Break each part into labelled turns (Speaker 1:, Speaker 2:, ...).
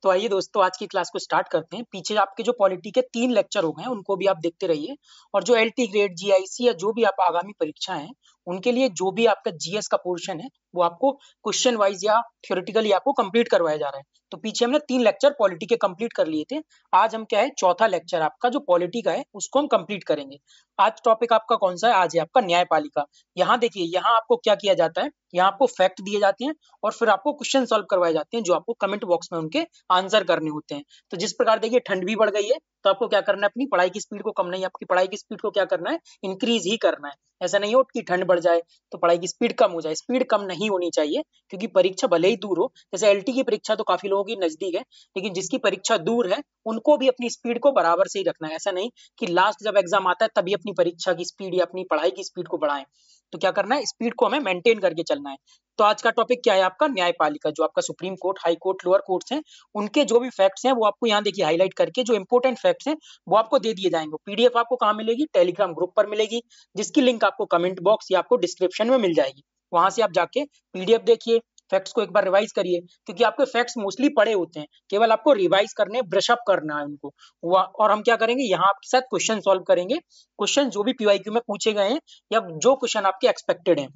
Speaker 1: तो आइए दोस्तों आज की क्लास को स्टार्ट करते हैं। पीछे आपके जो पॉलिटी के 3 लेक्चर हो गए हैं उनको भी आप देखते रहिए और जो एलटी ग्रेड, जीआईसी या जो भी आप आगामी परीक्षा है उनके लिए जो भी आपका जीएस का पोर्शन है वो आपको क्वेश्चन वाइज या थ्योरेटिकली आपको कंप्लीट करवाया जा रहा है। तो पीछे हमने 3 लेक्चर पॉलिटी के कंप्लीट कर लिए थे। आज हम क्या है चौथा लेक्चर आपका जो पॉलिटी का है उसको हम कंप्लीट करेंगे। आज टॉपिक आपका कौन सा है? आज है आपका न्यायपालिका। यहाँ देखिए, यहाँ आपको क्या किया जाता है, यहाँ आपको फैक्ट दिए जाते हैं और फिर आपको क्वेश्चन सॉल्व करवाए जाते हैं जो आपको कमेंट बॉक्स में उनके आंसर करने होते हैं। तो जिस प्रकार देखिए ठंड भी बढ़ गई है तो आपको क्या करना है, अपनी पढ़ाई की स्पीड को कम नहीं, आपकी पढ़ाई की स्पीड को क्या करना है, इंक्रीज ही करना है। ऐसा नहीं हो कि ठंड बढ़ जाए तो पढ़ाई की स्पीड कम हो जाए, स्पीड कम नहीं होनी चाहिए क्योंकि परीक्षा भले ही दूर हो, जैसे एलटी की परीक्षा तो काफी लोगों की नजदीक है, लेकिन जिसकी परीक्षा दूर है उनको भी अपनी स्पीड को बराबर से ही रखना है। ऐसा नहीं कि लास्ट जब एग्जाम आता है तभी अपनी परीक्षा की स्पीड या अपनी पढ़ाई की स्पीड को बढ़ाएं। तो क्या करना है, स्पीड को हमें मेंटेन करके चलना है। तो आज का टॉपिक क्या है आपका, न्यायपालिका। जो आपका supreme court, high court, lower courts हैं उनके जो भी फैक्ट्स हैं वो आपको यहाँ देखिए हाईलाइट करके जो इंपॉर्टेंट फैक्ट्स हैं वो आपको दे दिए जाएंगे। पीडीएफ आपको कहाँ मिलेगी, टेलीग्राम ग्रुप पर मिलेगी, जिसकी लिंक आपको कमेंट बॉक्स या आपको डिस्क्रिप्शन में मिल जाएगी। वहां से आप जाके पीडीएफ देखिए, फैक्ट्स को एक बार रिवाइज करिए क्योंकि आपके फैक्ट्स मोस्टली पढ़े होते हैं, केवल आपको रिवाइज करने, ब्रश अप करना है उनको। और हम क्या करेंगे, यहाँ आपके साथ क्वेश्चन सॉल्व करेंगे। क्वेश्चन जो भी पीवाईक्यू में पूछे गए हैं या जो क्वेश्चन आपके एक्सपेक्टेड हैं।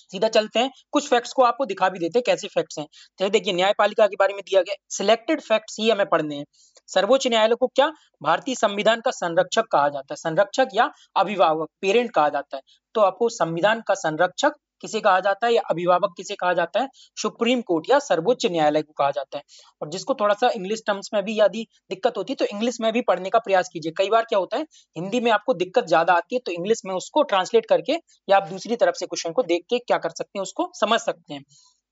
Speaker 1: सीधा चलते हैं, कुछ फैक्ट्स को आपको दिखा भी देते हैं कैसे फैक्ट्स हैं। जैसे देखिए न्यायपालिका के बारे में दिया गया, सिलेक्टेड फैक्ट्स ही हमें पढ़ने हैं। सर्वोच्च न्यायालय को क्या भारतीय संविधान का संरक्षक कहा जाता है, संरक्षक या अभिभावक, पेरेंट कहा जाता है। तो आपको संविधान का संरक्षक किसे कहा जाता है या अभिभावक किसे कहा जाता है, सुप्रीम कोर्ट या सर्वोच्च न्यायालय को कहा जाता है। और जिसको थोड़ा सा इंग्लिश टर्म्स में भी यदि दिक्कत होती है तो इंग्लिश में भी पढ़ने का प्रयास कीजिए। कई बार क्या होता है, हिंदी में आपको दिक्कत ज्यादा आती है तो इंग्लिश में उसको ट्रांसलेट करके या आप दूसरी तरफ से क्वेश्चन को देख के क्या कर सकते हैं, उसको समझ सकते हैं।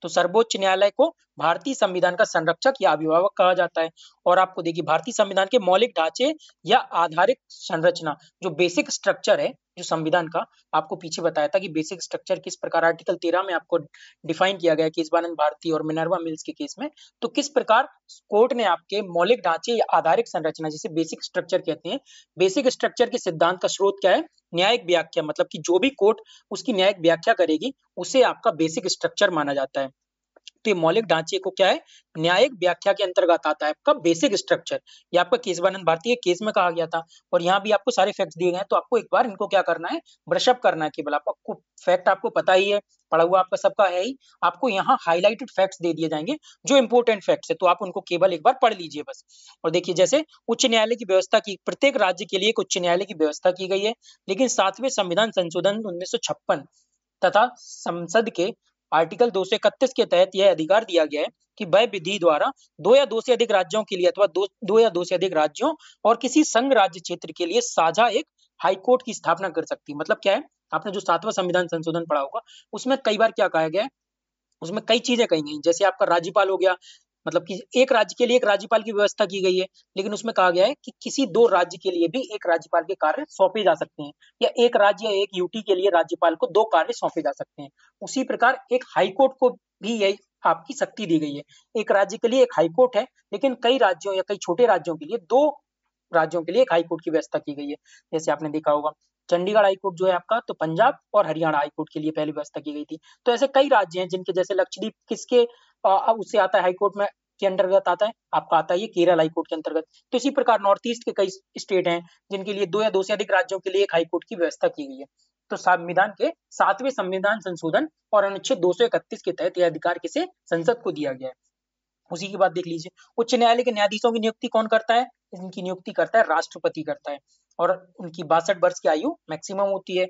Speaker 1: तो सर्वोच्च न्यायालय को भारतीय संविधान का संरक्षक या अभिभावक कहा जाता है। और आपको देखिए भारतीय संविधान के मौलिक ढांचे या आधारिक संरचना, जो बेसिक स्ट्रक्चर है जो संविधान का, आपको पीछे बताया था कि बेसिक स्ट्रक्चर किस प्रकार आर्टिकल 13 में आपको डिफाइन किया गया केशवानंद भारती और मिनर्वा मिल्स के केस में। तो किस प्रकार कोर्ट ने आपके मौलिक ढांचे या आधारिक संरचना, जिसे बेसिक स्ट्रक्चर कहते हैं, बेसिक स्ट्रक्चर के सिद्धांत का स्रोत क्या है, न्यायिक व्याख्या, मतलब कि जो भी कोर्ट उसकी न्यायिक व्याख्या करेगी उसे आपका बेसिक स्ट्रक्चर माना जाता है। तो ये मौलिक ढांचे को क्या है, न्यायिक व्याख्या के अंतर्गत आता है आपका बेसिक स्ट्रक्चर। ये आपका केशवानंद भारती के केस में कहा गया था और यहाँ भी आपको सारे फैक्ट्स दिए गए हैं। तो आपको एक बार इनको क्या करना है, ब्रशअप करना है। केवल आपको फैक्ट आपको पता ही है, पढ़ा हुआ आपका सबका है ही, आपको यहाँ हाईलाइटेड फैक्ट्स दे दिए जाएंगे जो इंपोर्टेंट फैक्ट्स है। तो आप उनको केवल एक बार पढ़ लीजिए बस। और देखिए जैसे उच्च न्यायालय की व्यवस्था की, प्रत्येक राज्य के लिए एक उच्च न्यायालय की व्यवस्था की गई है, लेकिन 7वें संविधान संशोधन 1956 तथा संसद के आर्टिकल 231 के तहत यह अधिकार दिया गया है कि वह विधि द्वारा 2 या 2 से अधिक राज्यों के लिए अथवा दो या 2 से अधिक राज्यों और किसी संघ राज्य क्षेत्र के लिए साझा एक हाई कोर्ट की स्थापना कर सकती है। मतलब क्या है, आपने जो 7वां संविधान संशोधन पढ़ा होगा उसमें कई बार क्या कहा गया है, उसमें कई चीजें कही गई। जैसे आपका राज्यपाल हो गया, मतलब कि एक राज्य के लिए एक राज्यपाल की व्यवस्था की गई है, लेकिन उसमें कहा गया है कि किसी 2 राज्य के लिए भी एक राज्यपाल के कार्य सौंपे जा सकते हैं, या एक राज्य या एक यूटी के लिए राज्यपाल को 2 कार्य सौंपे जा सकते हैं। उसी प्रकार एक हाईकोर्ट को भी यही आपकी शक्ति दी गई है। एक राज्य के लिए एक हाईकोर्ट है, लेकिन कई राज्यों या कई छोटे राज्यों के लिए 2 राज्यों के लिए एक हाईकोर्ट की व्यवस्था की गई है। जैसे आपने देखा होगा चंडीगढ़ हाईकोर्ट जो है आपका, तो पंजाब और हरियाणा हाईकोर्ट के लिए पहले व्यवस्था की गई थी। तो ऐसे कई राज्य हैं जिनके, जैसे लक्षद्वीप किसके उससे आता है, हाईकोर्ट में के अंतर्गत आता है, आपका आता है ये केरल हाईकोर्ट के अंतर्गत। तो इसी प्रकार नॉर्थ ईस्ट के कई स्टेट हैं जिनके लिए 2 या 2 से अधिक राज्यों के लिए एक हाईकोर्ट की व्यवस्था की गई है। तो संविधान के 7वें संविधान संशोधन और अनुच्छेद 231 के तहत यह अधिकार किसे, संसद को दिया गया है। उसी की बात देख लीजिए, उच्च न्यायालय के न्यायाधीशों की नियुक्ति कौन करता है, इनकी नियुक्ति करता है राष्ट्रपति करता है, और उनकी 62 वर्ष की आयु मैक्सिमम होती है।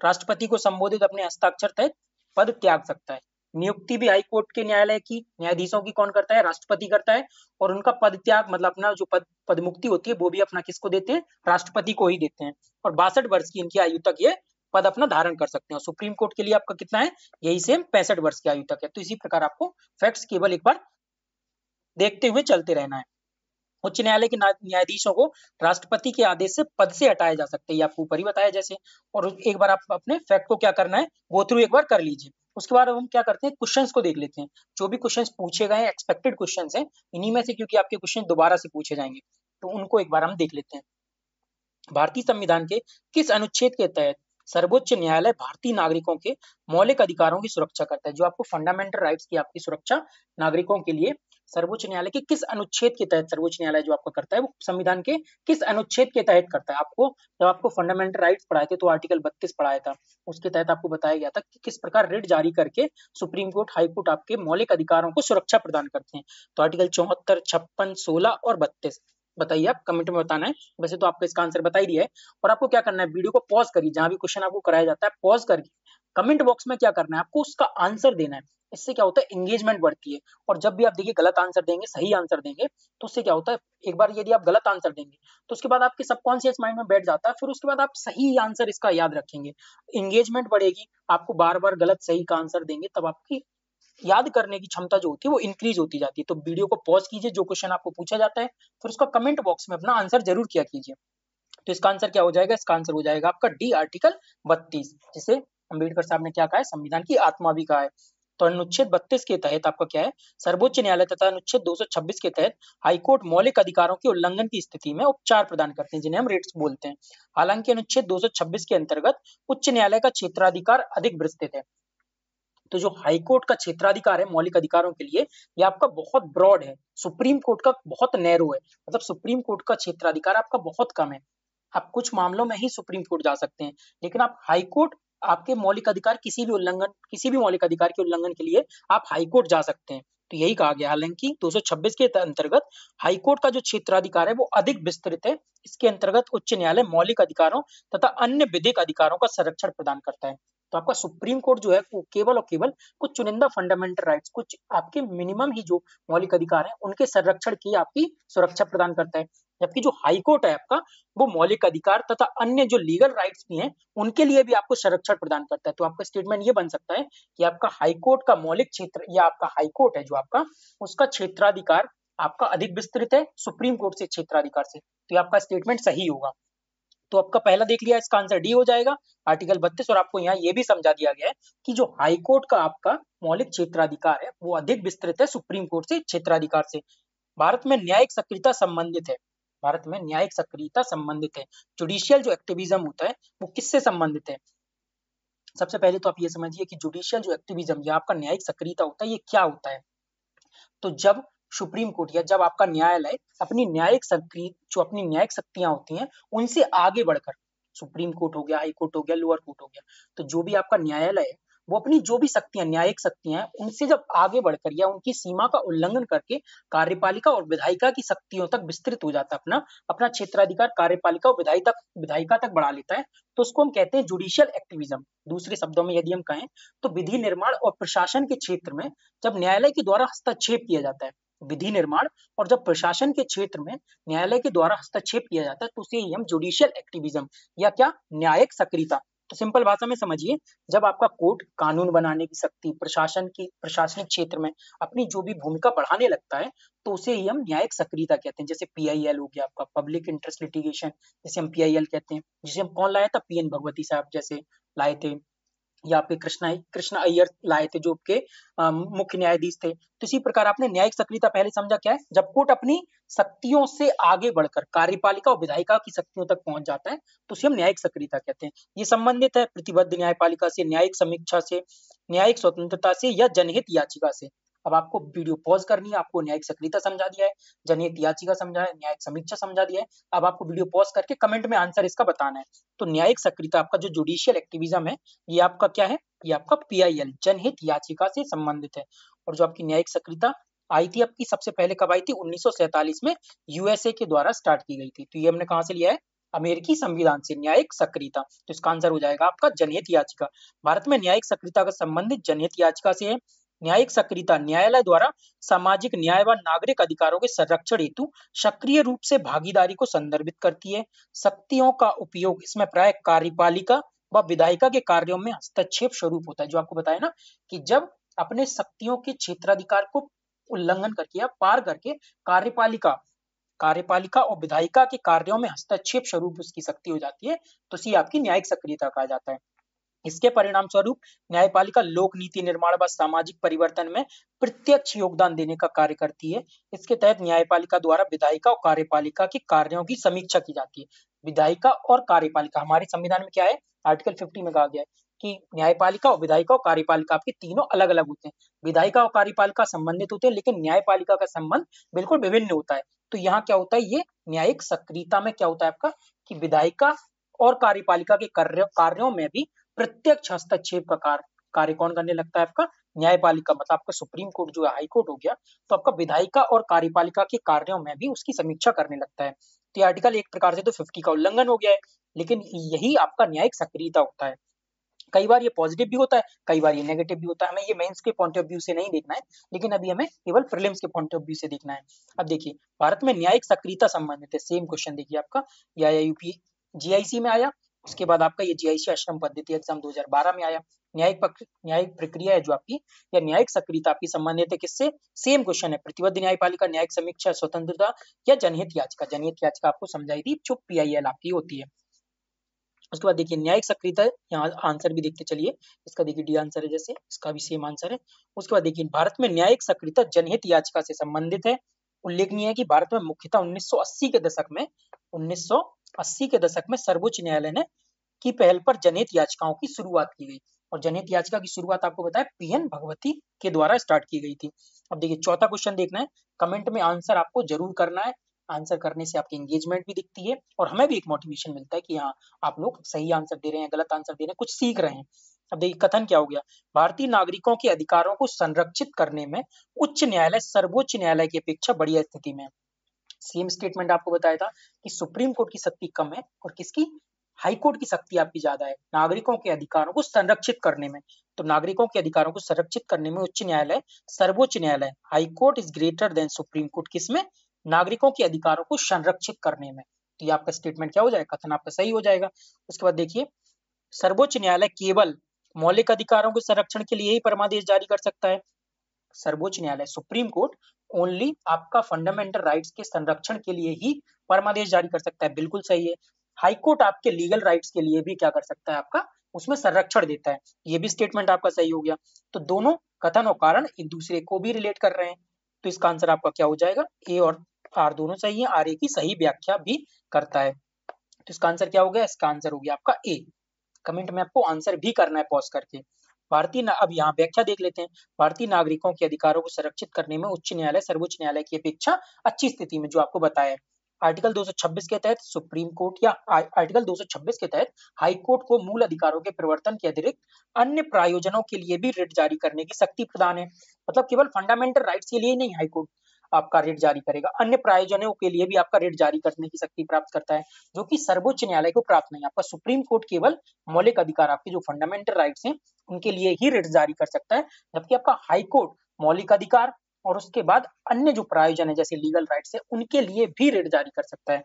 Speaker 1: राष्ट्रपति को संबोधित अपने हस्ताक्षर तक पद त्याग सकता है। नियुक्ति भी हाई कोर्ट के न्यायालय की न्यायाधीशों की कौन करता है, राष्ट्रपति करता है। और उनका पद त्याग मतलब अपना जो पद मुक्ति होती है वो भी अपना किसको देते हैं, राष्ट्रपति को ही देते हैं। और 62 वर्ष की इनकी आयु तक ये पद अपना धारण कर सकते हैं। और सुप्रीम कोर्ट के लिए आपका कितना है, यही सेम 65 वर्ष की आयु तक है। तो इसी प्रकार आपको फैक्ट्स केवल एक बार देखते हुए चलते रहना है। उच्च न्यायालय के न्यायाधीशों को राष्ट्रपति के आदेश से पद से हटाया जा सकता है, ये आपको ऊपर ही बताया जैसे। और एक बार आप अपने फैक्ट को क्या करना है, गो थ्रू एक बार कर लीजिए। उसके बाद हम क्या करते हैं, क्वेश्चंस को देख लेते हैं। जो भी क्वेश्चंस पूछे गए हैं, एक्सपेक्टेड क्वेश्चंस हैं, इन्हीं में से क्योंकि आपके क्वेश्चन दोबारा से पूछे जाएंगे तो उनको एक बार हम देख लेते हैं। भारतीय संविधान के किस अनुच्छेद के तहत सर्वोच्च न्यायालय भारतीय नागरिकों के मौलिक अधिकारों की सुरक्षा करता है। जो आपको फंडामेंटल राइट्स की आपकी सुरक्षा नागरिकों के लिए सर्वोच्च न्यायालय के किस अनुच्छेद के तहत सर्वोच्च न्यायालय जो आपका करता है वो संविधान के किस अनुच्छेद के तहत करता है। आपको जब आपको फंडामेंटल राइट्स पढ़ाए थे तो आर्टिकल 32 पढ़ाया था, उसके तहत आपको बताया गया था कि किस प्रकार रिट जारी करके सुप्रीम कोर्ट, हाई कोर्ट आपके मौलिक अधिकारों को सुरक्षा प्रदान करते हैं। तो आर्टिकल 74, 56, 16 और 32 बताइए, आप कमेंट में बताना है। वैसे तो आपको इसका आंसर बता ही दिया है। और आपको क्या करना है, वीडियो को पॉज करिए, जहां भी क्वेश्चन आपको कराया जाता है पॉज करके कमेंट बॉक्स में क्या करना है, आपको उसका आंसर देना है। इससे क्या होता है, एंगेजमेंट बढ़ती है। और जब भी आप देखिए गलत आंसर देंगे, सही आंसर देंगे, तो उससे क्या होता है, एक बार यदि आप गलत आंसर देंगे तो उसके बाद आपके सबकॉन्शियस माइंड में बैठ जाता है, फिर उसके बाद आप सही आंसर इसका याद रखेंगे, एंगेजमेंट बढ़ेगी, आपको बार बार गलत सही का आंसर देंगे, तब आपकी याद करने की क्षमता जो होती है वो इंक्रीज होती जाती है। तो वीडियो को पॉज कीजिए, जो क्वेश्चन आपको पूछा जाता है फिर उसका कमेंट बॉक्स में अपना आंसर जरूर किया कीजिए। तो इसका आंसर क्या हो जाएगा, इसका आंसर हो जाएगा आपका डी, आर्टिकल 32, जिसे अम्बेडकर साहब ने क्या कहा है, संविधान की आत्मा भी कहा है। तो अनुच्छेद 32 के तहत आपका क्या है, सर्वोच्च न्यायालय तथा अनुच्छेद 226 के तहत हाईकोर्ट मौलिक अधिकारों के उल्लंघन की स्थिति में उपचार प्रदान करते हैं, जिन्हें हम रिट्स बोलते हैं। हालांकि अनुच्छेद 226 के अंतर्गत उच्च न्यायालय का क्षेत्राधिकार अधिक विस्तृत है। तो जो हाई कोर्ट का क्षेत्राधिकार है मौलिक अधिकारों के लिए, ये आपका बहुत ब्रॉड है, सुप्रीम कोर्ट का बहुत नैरो है। मतलब सुप्रीम कोर्ट का क्षेत्राधिकार आपका बहुत कम है, आप कुछ मामलों में ही सुप्रीम कोर्ट जा सकते हैं, लेकिन आप हाई कोर्ट, आपके मौलिक अधिकार किसी भी उल्लंघन, किसी भी मौलिक अधिकार के उल्लंघन के लिए आप हाई कोर्ट जा सकते हैं। तो यही कहा गया। हालांकि 226 के अंतर्गत हाई कोर्ट का जो क्षेत्राधिकार है वो अधिक विस्तृत है। इसके अंतर्गत उच्च न्यायालय मौलिक अधिकारों तथा अन्य विधिक अधिकारों का संरक्षण प्रदान करता है। तो आपका सुप्रीम कोर्ट जो है वो केवल और केवल कुछ चुनिंदा फंडामेंटल राइट्स, कुछ आपके मिनिमम ही जो मौलिक अधिकार है उनके संरक्षण की आपकी सुरक्षा प्रदान करता है। जबकि जो हाई कोर्ट है आपका, वो मौलिक अधिकार तथा अन्य जो लीगल राइट्स भी हैं उनके लिए भी आपको संरक्षण प्रदान करता है। तो आपका स्टेटमेंट ये बन सकता है कि आपका हाई कोर्ट का मौलिक क्षेत्र, या आपका हाई कोर्ट है जो आपका, उसका क्षेत्राधिकार आपका अधिक विस्तृत है सुप्रीम कोर्ट से क्षेत्राधिकार से। तो ये आपका स्टेटमेंट सही होगा। तो आपका पहला देख लिया, इसका आंसर डी हो जाएगा, आर्टिकल 32। और आपको यहाँ ये भी समझा दिया गया है कि जो हाई कोर्ट का आपका मौलिक क्षेत्राधिकार है वो अधिक विस्तृत है सुप्रीम कोर्ट से क्षेत्राधिकार से। भारत में न्यायिक सक्रियता संबंधित है, भारत में न्यायिक सक्रियता संबंधित है। जुडिशियल जो एक्टिविज्म होता है वो किससे संबंधित है। सबसे पहले तो आप ये समझिए कि जुडिशियल जो एक्टिविज्म या आपका न्यायिक सक्रियता होता है ये क्या होता है। तो जब सुप्रीम कोर्ट या जब आपका न्यायालय अपनी न्यायिक सक्रिय, जो अपनी न्यायिक शक्तियां होती हैं उनसे आगे बढ़कर, सुप्रीम कोर्ट हो गया, हाई कोर्ट हो गया, लोअर कोर्ट हो गया, तो जो भी आपका न्यायालय है वो अपनी जो भी शक्तियां, न्यायिक शक्तियां हैं, उनसे जब आगे बढ़कर या उनकी सीमा का उल्लंघन करके कार्यपालिका और विधायिका की शक्तियों तक विस्तृत हो जाता है, अपना अपना क्षेत्राधिकार कार्यपालिका और विधायिका तक बढ़ा लेता है, तो उसको हम कहते हैं जुडिशियल एक्टिविज्म। दूसरे शब्दों में यदि हम कहें तो विधि निर्माण और प्रशासन के क्षेत्र में जब न्यायालय के द्वारा हस्तक्षेप किया जाता है, विधि निर्माण और जब प्रशासन के क्षेत्र में न्यायालय के द्वारा हस्तक्षेप किया जाता है, तो उसे हम जुडिशियल एक्टिविज्म या क्या, न्यायिक सक्रियता। तो सिंपल भाषा में समझिए, जब आपका कोर्ट कानून बनाने की शक्ति, प्रशासन की, प्रशासनिक क्षेत्र में अपनी जो भी भूमिका बढ़ाने लगता है, तो उसे ही हम न्यायिक सक्रियता कहते हैं। जैसे PIL हो गया आपका, पब्लिक इंटरेस्ट लिटिगेशन, जिसे हम PIL कहते हैं, जिसे हम कौन लाया था, PN भगवती साहब जैसे लाए थे, या पे कृष्णा अय्यर लाए थे जो के मुख्य न्यायाधीश थे। तो इसी प्रकार आपने न्यायिक सक्रियता पहले समझा क्या है, जब कोर्ट अपनी शक्तियों से आगे बढ़कर कार्यपालिका और विधायिका की शक्तियों तक पहुंच जाता है तो उसे हम न्यायिक सक्रियता कहते हैं। ये संबंधित है प्रतिबद्ध न्यायपालिका से, न्यायिक समीक्षा से, न्यायिक स्वतंत्रता से या जनहित याचिका से। अब आपको वीडियो पॉज करनी है, आपको न्यायिक सक्रियता समझा दिया है, जनहित याचिका समझा है, न्यायिक समीक्षा समझा दिया है। अब आपको वीडियो पॉज करके कमेंट में आंसर इसका बताना है। तो न्यायिक सक्रियता आपका जो जुडिशियल एक्टिविज्म है, ये आपका क्या है, ये आपका PIL जनहित याचिका से संबंधित है। और जो आपकी न्यायिक सक्रियता आई थी आपकी, सबसे पहले कब आई थी, 1947 में USA के द्वारा स्टार्ट की गई थी। तो ये हमने कहां से लिया है, अमेरिकी संविधान से, न्यायिक सक्रियता। तो इसका आंसर हो जाएगा आपका जनहित याचिका। भारत में न्यायिक सक्रियता का संबंधित जनहित याचिका से है। न्यायिक सक्रियता न्यायालय द्वारा सामाजिक न्याय व नागरिक अधिकारों के संरक्षण हेतु सक्रिय रूप से भागीदारी को संदर्भित करती है। शक्तियों का उपयोग इसमें प्राय कार्यपालिका व विधायिका के कार्यों में हस्तक्षेप स्वरूप होता है। जो आपको बताया ना कि जब अपने शक्तियों के क्षेत्राधिकार को उल्लंघन करके या पार करके कार्यपालिका और विधायिका के कार्यों में हस्तक्षेप स्वरूप उसकी शक्ति हो जाती है, तो इसी आपकी न्यायिक सक्रियता कहा जाता है। इसके परिणाम स्वरूप न्यायपालिका लोक नीति निर्माण व सामाजिक परिवर्तन में प्रत्यक्ष योगदान देने का कार्य करती है। इसके तहत न्यायपालिका द्वारा विधायिका और कार्यपालिका के कार्यों की समीक्षा की जाती है। विधायिका और कार्यपालिका हमारे संविधान में क्या है, आर्टिकल 50 में कहा गया है कि न्यायपालिका और विधायिका और कार्यपालिका आपके तीनों अलग अलग होते हैं। विधायिका और कार्यपालिका संबंधित होते हैं, लेकिन न्यायपालिका का संबंध बिल्कुल विभिन्न होता है। तो यहाँ क्या होता है, ये न्यायिक सक्रियता में क्या होता है आपका कि विधायिका और कार्यपालिका के कार्यों में भी प्रत्यक्ष हस्तक्षेप का कार्य कौन करने लगता है आपका न्यायपालिका, मतलब आपका सुप्रीम कोर्ट जो है हाई कोर्ट हो गया, तो आपका विधायिका और कार्यपालिका के कार्यों में भी उसकी समीक्षा करने लगता है। तो ये आर्टिकल एक प्रकार से तो 50 का उल्लंघन हो गया है, लेकिन यही आपका न्यायिक सक्रियता होता है। कई बार ये पॉजिटिव भी होता है, कई बार ये नेगेटिव भी होता है। हमें ये मेंस के पॉइंट ऑफ व्यू से नहीं देखना है, लेकिन अभी हमें केवल प्रीलिम्स के पॉइंट ऑफ व्यू से देखना है। अब देखिए भारत में न्यायिक सक्रियता संबंधित है, सेम क्वेश्चन देखिए आपका या यूपी जीआईसी में आया, उसके बाद आपका ये जीआईसी आश्रम पद्धति एग्जाम 2012 में आया। न्यायिक प्रक्रिया है जो आपकी या न्यायिक सक्रियता आपकी संबंधित है किससे, सेम क्वेश्चन है, प्रतिबद्ध न्यायपालिका, न्यायिक समीक्षा, स्वतंत्रता या जनहित याचिका। जनहित याचिका आपको समझाई थी, जो PIL आपकी होती है। उसके बाद देखिए न्यायिक सक्रियता, यहाँ आंसर भी देखते चलिए, इसका देखिए डी आंसर है, जैसे इसका भी सेम आंसर है। उसके बाद देखिए भारत में न्यायिक सक्रियता जनहित याचिका से संबंधित है। उल्लेखनीय है कि भारत में मुख्यतः 1980 के दशक में सर्वोच्च न्यायालय ने की पहल पर जनहित याचिकाओं की शुरुआत की गई, और जनहित याचिका की शुरुआत आपको बताया PN भगवती के द्वारा स्टार्ट की गई थी। अब देखिए चौथा क्वेश्चन देखना है, कमेंट में आंसर आपको जरूर करना है। आंसर करने से आपकी एंगेजमेंट भी दिखती है और हमें भी एक मोटिवेशन मिलता है कि हाँ आप लोग सही आंसर दे रहे हैं, गलत आंसर दे रहे हैं, कुछ सीख रहे हैं। अब देखिए कथन क्या हो गया, भारतीय नागरिकों के अधिकारों को संरक्षित करने में उच्च न्यायालय सर्वोच्च न्यायालय की अपेक्षा बढ़िया स्थिति में है। सेम स्टेटमेंट आपको बताया था कि सुप्रीम कोर्ट की शक्ति कम है और किसकी, हाई कोर्ट की शक्ति आपकी ज्यादा है नागरिकों के अधिकारों को संरक्षित करने में। तो नागरिकों के अधिकारों को संरक्षित करने में उच्च न्यायालय सर्वोच्च न्यायालय high court is greater than supreme court, किसमें, नागरिकों के अधिकारों को संरक्षित करने में। तो ये आपका स्टेटमेंट क्या हो जाएगा, कथन आपका सही हो जाएगा। उसके बाद देखिए सर्वोच्च न्यायालय केवल मौलिक अधिकारों के संरक्षण के लिए ही परमादेश जारी कर सकता है। सर्वोच्च न्यायालय सुप्रीम कोर्ट ओनली आपका फंडामेंटल राइट्स के संरक्षण के लिए ही परमादेश जारी कर सकता है, बिल्कुल सही है। हाई कोर्ट आपके लीगल राइट्स के लिए भी क्या कर सकता है, आपका उसमें संरक्षण देता है, ये भी स्टेटमेंट आपका सही हो गया। तो दोनों कथन और कारण एक दूसरे को भी रिलेट कर रहे हैं, तो इसका आंसर आपका क्या हो जाएगा, ए और आर दोनों सही है, आर ए की सही व्याख्या भी करता है। तो इसका आंसर क्या हो गया, इसका आंसर हो गया आपका ए। कमेंट में आपको आंसर भी करना है पॉज करके। अब यहाँ व्याख्या देख लेते हैं। भारतीय नागरिकों के अधिकारों को संरक्षित करने में उच्च न्यायालय सर्वोच्च न्यायालय की अपेक्षा अच्छी स्थिति में, जो आपको बताया है। आर्टिकल 226 के तहत सुप्रीम कोर्ट या आर्टिकल 226 के तहत हाई कोर्ट को मूल अधिकारों के परिवर्तन के अतिरिक्त अन्य प्रायोजनों के लिए भी रिट जारी करने की शक्ति प्रदान है। मतलब केवल फंडामेंटल राइट्स के लिए ही नहीं हाई कोर्ट आपका रिट जारी करेगा, अन्य प्रायोजनों के लिए भी आपका रिट जारी करने की शक्ति प्राप्त करता है, जो कि सर्वोच्च न्यायालय को प्राप्त नहीं है। आपका सुप्रीम कोर्ट केवल मौलिक अधिकार, आपके जो फंडामेंटल राइट्स हैं उनके लिए ही रिट जारी कर सकता है, जबकि आपका हाई कोर्ट मौलिक अधिकार और उसके बाद अन्य जो प्रायोजन है जैसे लीगल राइट्स है उनके लिए भी रिट जारी कर सकता है।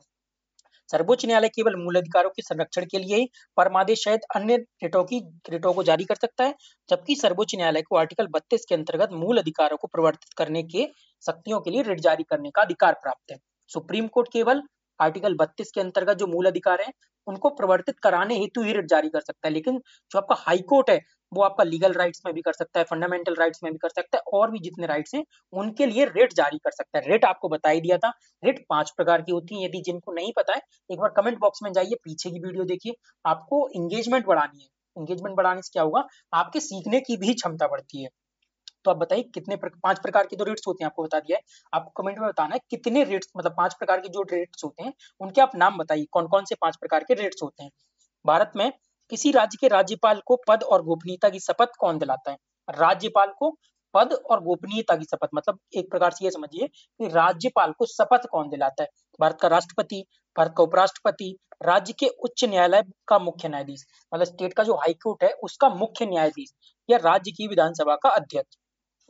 Speaker 1: सर्वोच्च न्यायालय केवल मूल अधिकारों के संरक्षण के लिए ही परमादेश सहित अन्य रिटों को जारी कर सकता है, जबकि सर्वोच्च न्यायालय को आर्टिकल 32 के अंतर्गत मूल अधिकारों को परिवर्तित करने के शक्तियों के लिए रिट जारी करने का अधिकार प्राप्त है। सुप्रीम कोर्ट केवल आर्टिकल 32 के अंतर्गत जो मूल अधिकार है उनको परिवर्तित कराने हेतु ही रिट जारी कर सकता है, लेकिन जो आपका हाई कोर्ट है वो आपका लीगल राइट्स में भी कर सकता है, फंडामेंटल राइट्स में भी कर सकता है, और भी जितने राइट्स हैं उनके लिए रिट जारी कर सकता है। रिट आपको बता ही दिया था, रिट 5 प्रकार की होती है। यदि जिनको नहीं पता है एक बार कमेंट बॉक्स में जाइए, पीछे की वीडियो देखिए। आपको एंगेजमेंट बढ़ानी है, एंगेजमेंट बढ़ाने से क्या होगा, आपके सीखने की भी क्षमता बढ़ती है। तो आप बताइए कितने 5 प्रकार के तो रेट्स होते हैं, आपको बता दिया है। आपको कमेंट में बताना है कितने रेट्स, मतलब 5 प्रकार के जो रेट्स होते हैं उनके आप नाम बताइए, कौन कौन से 5 प्रकार के रेट्स होते हैं। भारत में किसी राज्य के राज्यपाल को पद और गोपनीयता की शपथ कौन दिलाता है। राज्यपाल को पद और गोपनीयता की शपथ, मतलब एक प्रकार से ये समझिए कि राज्यपाल को शपथ कौन दिलाता है। भारत का राष्ट्रपति, भारत का उपराष्ट्रपति, राज्य के उच्च न्यायालय का मुख्य न्यायाधीश, मतलब स्टेट का जो हाई कोर्ट है उसका मुख्य न्यायाधीश, या राज्य की विधानसभा का अध्यक्ष।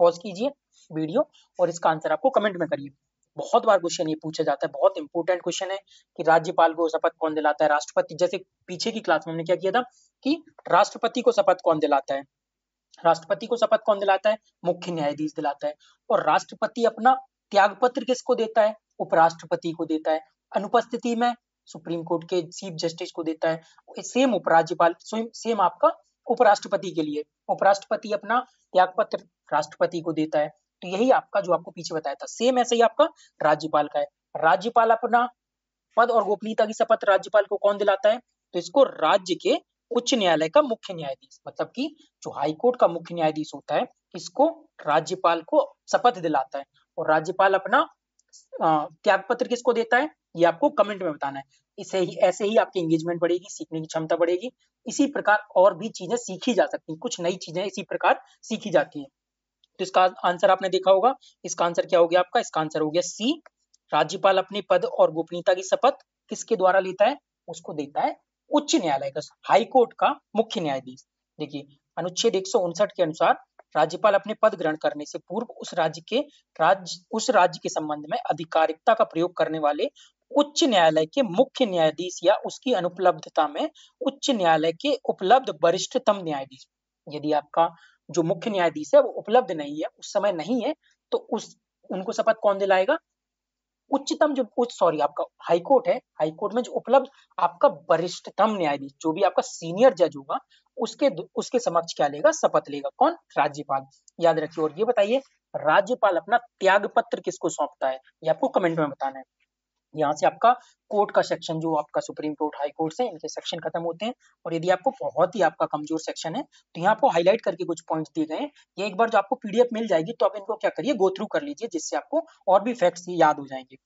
Speaker 1: पॉज कीजिए वीडियो और इसका आंसर आपको कमेंट में करिए। बहुत बार क्वेश्चन ये पूछा जाता है, बहुत इंपॉर्टेंट क्वेश्चन है कि राज्यपाल को शपथ कौन दिलाता है, राष्ट्रपति, जैसे पीछे की क्लास में हमने क्या किया था कि राष्ट्रपति को शपथ कौन दिलाता है, राष्ट्रपति को शपथ कौन दिलाता है, मुख्य न्यायाधीश दिलाता है। और राष्ट्रपति अपना त्यागपत्र किसको देता है, उपराष्ट्रपति को देता है, अनुपस्थिति में सुप्रीम कोर्ट के चीफ जस्टिस को देता है। सेम उपराज्यपाल, सेम आपका उपराष्ट्रपति के लिए, उपराष्ट्रपति अपना त्यागपत्र राष्ट्रपति को देता है। तो यही आपका जो आपको पीछे बताया था, सेम ऐसे ही आपका राज्यपाल का है। राज्यपाल अपना पद और गोपनीयता की शपथ राज्यपाल को कौन दिलाता है, तो इसको राज्य के उच्च न्यायालय का मुख्य न्यायाधीश, मतलब कि जो हाई कोर्ट का मुख्य न्यायाधीश होता है, इसको राज्यपाल को शपथ दिलाता है, और राज्यपाल अपना त्याग पत्र किसको देता है, ये आपको कमेंट में बताना है। इसे ही ऐसे ही आपकी एंगेजमेंट बढ़ेगी, सीखने की क्षमता बढ़ेगी। इसी प्रकार और भी चीजें सीखी जा सकती हैं, कुछ नई चीजें इसी प्रकार सीखी जाती हैं। तो इसका आंसर आपने देखा होगा, इसका आंसर क्या हो गया आपका, इसका आंसर हो गया सी। राज्यपाल अपने पद और गोपनीयता की शपथ किसके द्वारा लेता है, उसको देता है उच्च न्यायालय का, हाई कोर्ट का मुख्य न्यायाधीश। देखिए, अनुच्छेद 159 के अनुसार राज्यपाल अपने पद ग्रहण करने से पूर्व उस राज्य के संबंध में अधिकारिकता का प्रयोग करने वाले उच्च न्यायालय के मुख्य न्यायाधीश या उसकी अनुपलब्धता में उच्च न्यायालय के उपलब्ध वरिष्ठतम न्यायाधीश, यदि आपका जो मुख्य न्यायाधीश है वो उपलब्ध नहीं है, उस समय नहीं है, तो उनको शपथ कौन दिलाएगा, उच्चतम जो उच्च सॉरी आपका हाई कोर्ट है, हाई कोर्ट में जो उपलब्ध आपका वरिष्ठतम न्यायाधीश, जो भी आपका सीनियर जज होगा, उसके समक्ष क्या लेगा, शपथ लेगा, कौन, राज्यपाल। याद रखिए। और ये बताइए, राज्यपाल अपना त्याग पत्र किसको सौंपता है, ये आपको कमेंट में बताना है। यहाँ से आपका कोर्ट का सेक्शन, जो आपका सुप्रीम कोर्ट, हाई कोर्ट से इनके सेक्शन खत्म होते हैं। और यदि आपको बहुत ही आपका कमजोर सेक्शन है, तो यहाँ आपको हाईलाइट करके कुछ पॉइंट्स दिए गए हैं, ये एक बार जो आपको पीडीएफ मिल जाएगी, तो आप इनको क्या करिए, गो थ्रू कर लीजिए, जिससे आपको और भी फैक्ट्स याद हो जाएंगे।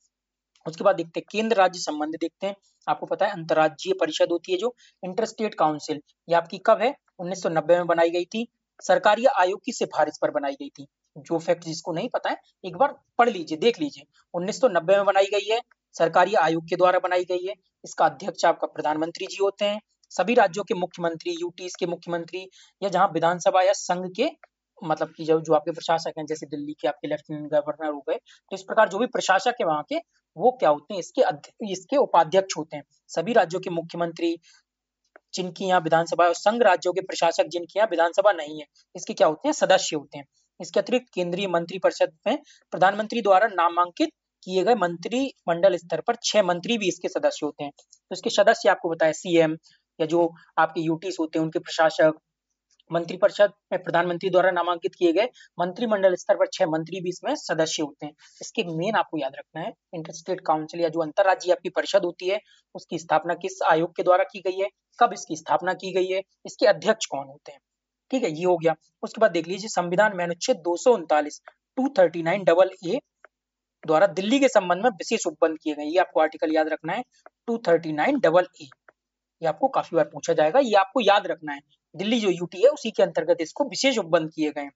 Speaker 1: उसके बाद देखते हैं केंद्र राज्य संबंध, देखते हैं। आपको पता है अंतर्राज्यीय परिषद होती है जो इंटर स्टेट काउंसिल, ये आपकी कब है, 1990 में बनाई गई थी, सरकारी आयोग की सिफारिश पर बनाई गई थी। जो फैक्ट जिसको नहीं पता है, एक बार पढ़ लीजिए, देख लीजिए। 1990 में बनाई गई है, सरकारी आयोग के द्वारा बनाई गई है। इसका अध्यक्ष आपका प्रधानमंत्री जी होते हैं। सभी राज्यों के मुख्यमंत्री, यूटीज के मुख्यमंत्री, या जहां विधानसभा या संघ के, मतलब कि जो आपके प्रशासक हैं, जैसे दिल्ली के आपके लेफ्टिनेंट गवर्नर हो गए, तो इस प्रकार जो भी प्रशासक है वहां के, वो क्या होते हैं, इसके उपाध्यक्ष होते हैं। सभी राज्यों के मुख्यमंत्री जिनकी यहाँ विधानसभा, और संघ राज्यों के प्रशासक जिनकी यहाँ विधानसभा नहीं है, इसके क्या होते हैं, सदस्य होते हैं। इसके अतिरिक्त केंद्रीय मंत्रिपरिषद में प्रधानमंत्री द्वारा नामांकित किए गए मंत्रिमंडल स्तर पर 6 मंत्री भी इसके सदस्य होते हैं। तो इसके सदस्य आपको बताया, सीएम, या जो आपके यूटीज होते हैं उनके प्रशासक, मंत्रिपरिषद में प्रधानमंत्री द्वारा नामांकित किए गए मंत्रिमंडल स्तर पर 6 मंत्री भी इसमें सदस्य होते हैं। इसके मेन आपको याद रखना है, इंटरस्टेट काउंसिल या जो अंतरराज्यीय आपकी परिषद होती है, उसकी स्थापना किस आयोग के द्वारा की गई है, कब इसकी स्थापना की गई है, इसके अध्यक्ष कौन होते हैं। ठीक है, ये हो गया। उसके बाद देख लीजिए, संविधान में अनुच्छेद 239 239 डबल ए द्वारा दिल्ली के संबंध में विशेष उपबंध किए गए, ये आपको आर्टिकल याद रखना है, 239 डबल ए। ये आपको काफी बार पूछा जाएगा, ये आपको याद रखना है। दिल्ली जो यूटी है, उसी के अंतर्गत इसको विशेष उपबंध किए गए।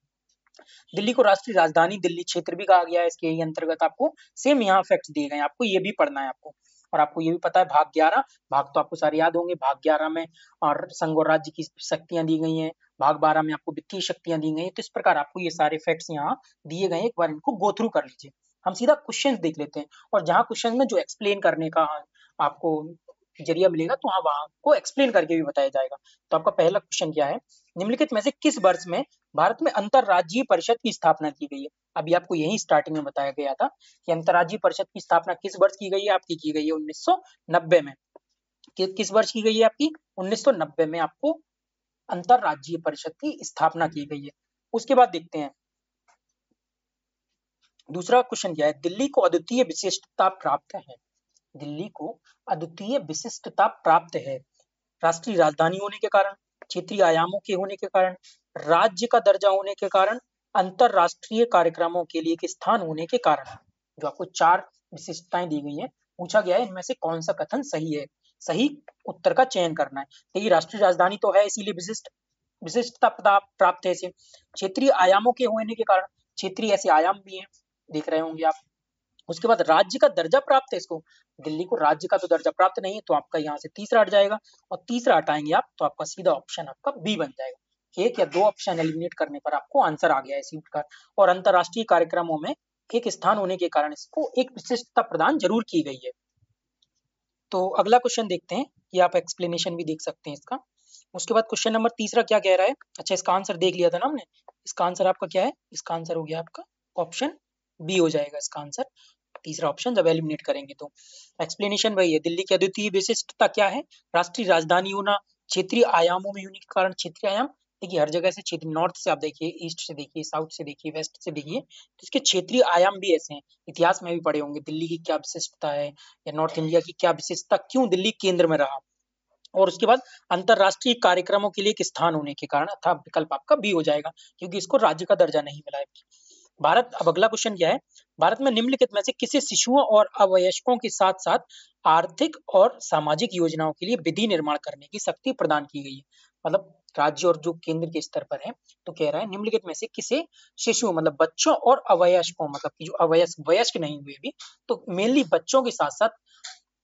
Speaker 1: दिल्ली को राष्ट्रीय राजधानी दिल्ली क्षेत्र भी कहा गया है, इसके ही अंतर्गत आपको सेम यहाँ फैक्ट्स दिए गए, आपको ये भी पढ़ना है आपको। और आपको ये भी पता है, भाग 11, भाग तो आपको सारे याद होंगे, भाग 11 में और संघ और राज्य की शक्तियां दी गई हैं, भाग 12 में आपको वित्तीय शक्तियां दी गई हैं। तो इस प्रकार आपको ये सारे फैक्ट्स यहाँ दिए गए, एक बार इनको गो थ्रू कर लीजिए। हम सीधा क्वेश्चन देख लेते हैं, और जहाँ क्वेश्चन में जो एक्सप्लेन करने का आपको जरिया मिलेगा, तो हाँ, वहां को एक्सप्लेन करके भी बताया जाएगा। तो आपका पहला क्वेश्चन क्या है, निम्नलिखित में से किस वर्ष में भारत में अंतरराज्यीय परिषद की स्थापना की गई है। अभी आपको यही स्टार्टिंग में बताया गया था कि अंतरराज्यीय परिषद की स्थापना किस वर्ष की गई है, आपकी की गई है 1990 में। किस वर्ष की गई है आपकी, 1990 में आपको अंतरराज्यीय परिषद की स्थापना की गई है। उसके बाद देखते हैं दूसरा क्वेश्चन क्या है, दिल्ली को अद्वितीय विशिष्टता प्राप्त है। दिल्ली को अद्वितीय विशिष्टता प्राप्त है राष्ट्रीय राजधानी होने के कारण, क्षेत्रीय आयामों के होने के कारण, राज्य का दर्जा होने के कारण, अंतरराष्ट्रीय कार्यक्रमों के लिए एक स्थान होने के कारण। जो आपको 4 विशिष्टताएं दी गई हैं, पूछा गया है इनमें से कौन सा कथन सही है, सही उत्तर का चयन करना है। देखिए, राष्ट्रीय राजधानी तो है, इसीलिए विशिष्टता प्राप्त है इसे। क्षेत्रीय आयामों के होने के कारण, क्षेत्रीय ऐसे आयाम भी हैं, देख रहे होंगे आप। उसके बाद राज्य का दर्जा प्राप्त है इसको, दिल्ली को राज्य का तो दर्जा प्राप्त नहीं है, तो आपका यहाँ से तीसरा हट जाएगा, और तीसरा हटाएंगे आप तो आपका सीधा ऑप्शन आपका बी बन जाएगा। 1 या 2 ऑप्शन एलिमिनेट करने पर आपको आंसर आ गया है इसी प्रकार। और अंतरराष्ट्रीय कार्यक्रमों में एक स्थान होने के कारण इसको एक विशिष्टता प्रदान जरूर की गई है। तो अगला क्वेश्चन देखते हैं, कि आप एक्सप्लेनेशन भी देख सकते हैं इसका। उसके बाद क्वेश्चन नंबर तीसरा क्या कह रहा है, अच्छा इसका आंसर देख लिया था ना हमने, इसका आंसर आपका क्या है, इसका आंसर हो गया आपका ऑप्शन बी हो जाएगा इसका आंसर, तीसरा ऑप्शन जब एलिमिनेट करेंगे तो। एक्सप्लेनेशन वही है, दिल्ली की अद्वितीय विशिष्टता क्या है, राष्ट्रीय राजधानी होना, क्षेत्रीय आयामों में होने के कारण, क्षेत्रीय आयाम देखिए हर जगह से, क्षेत्र नॉर्थ से आप देखिए, ईस्ट से देखिए, साउथ से देखिए, वेस्ट से देखिए, तो इसके क्षेत्रीय आयाम भी ऐसे हैं। इतिहास में भी पढ़े होंगे दिल्ली की क्या विशिष्टता है, या नॉर्थ इंडिया की क्या विशिष्टता, क्यों दिल्ली केंद्र में रहा। और उसके बाद अंतरराष्ट्रीय कार्यक्रमों के लिए एक स्थान होने के कारण अथा विकल्प आपका बी हो जाएगा, क्योंकि इसको राज्य का दर्जा नहीं मिला है। भारत, अब अगला क्वेश्चन क्या है, भारत में निम्नलिखित में से किसे शिशुओं और अवयस्कों के साथ साथ आर्थिक और सामाजिक योजनाओं के लिए विधि निर्माण करने की शक्ति प्रदान की गई है। मतलब राज्य और जो केंद्र के स्तर पर है, तो कह रहा है निम्नलिखित में से किसे शिशु मतलब बच्चों और अवयस्कों मतलब कि जो अवयस्क वयस्क नहीं हुए भी, तो मेनली बच्चों के साथ साथ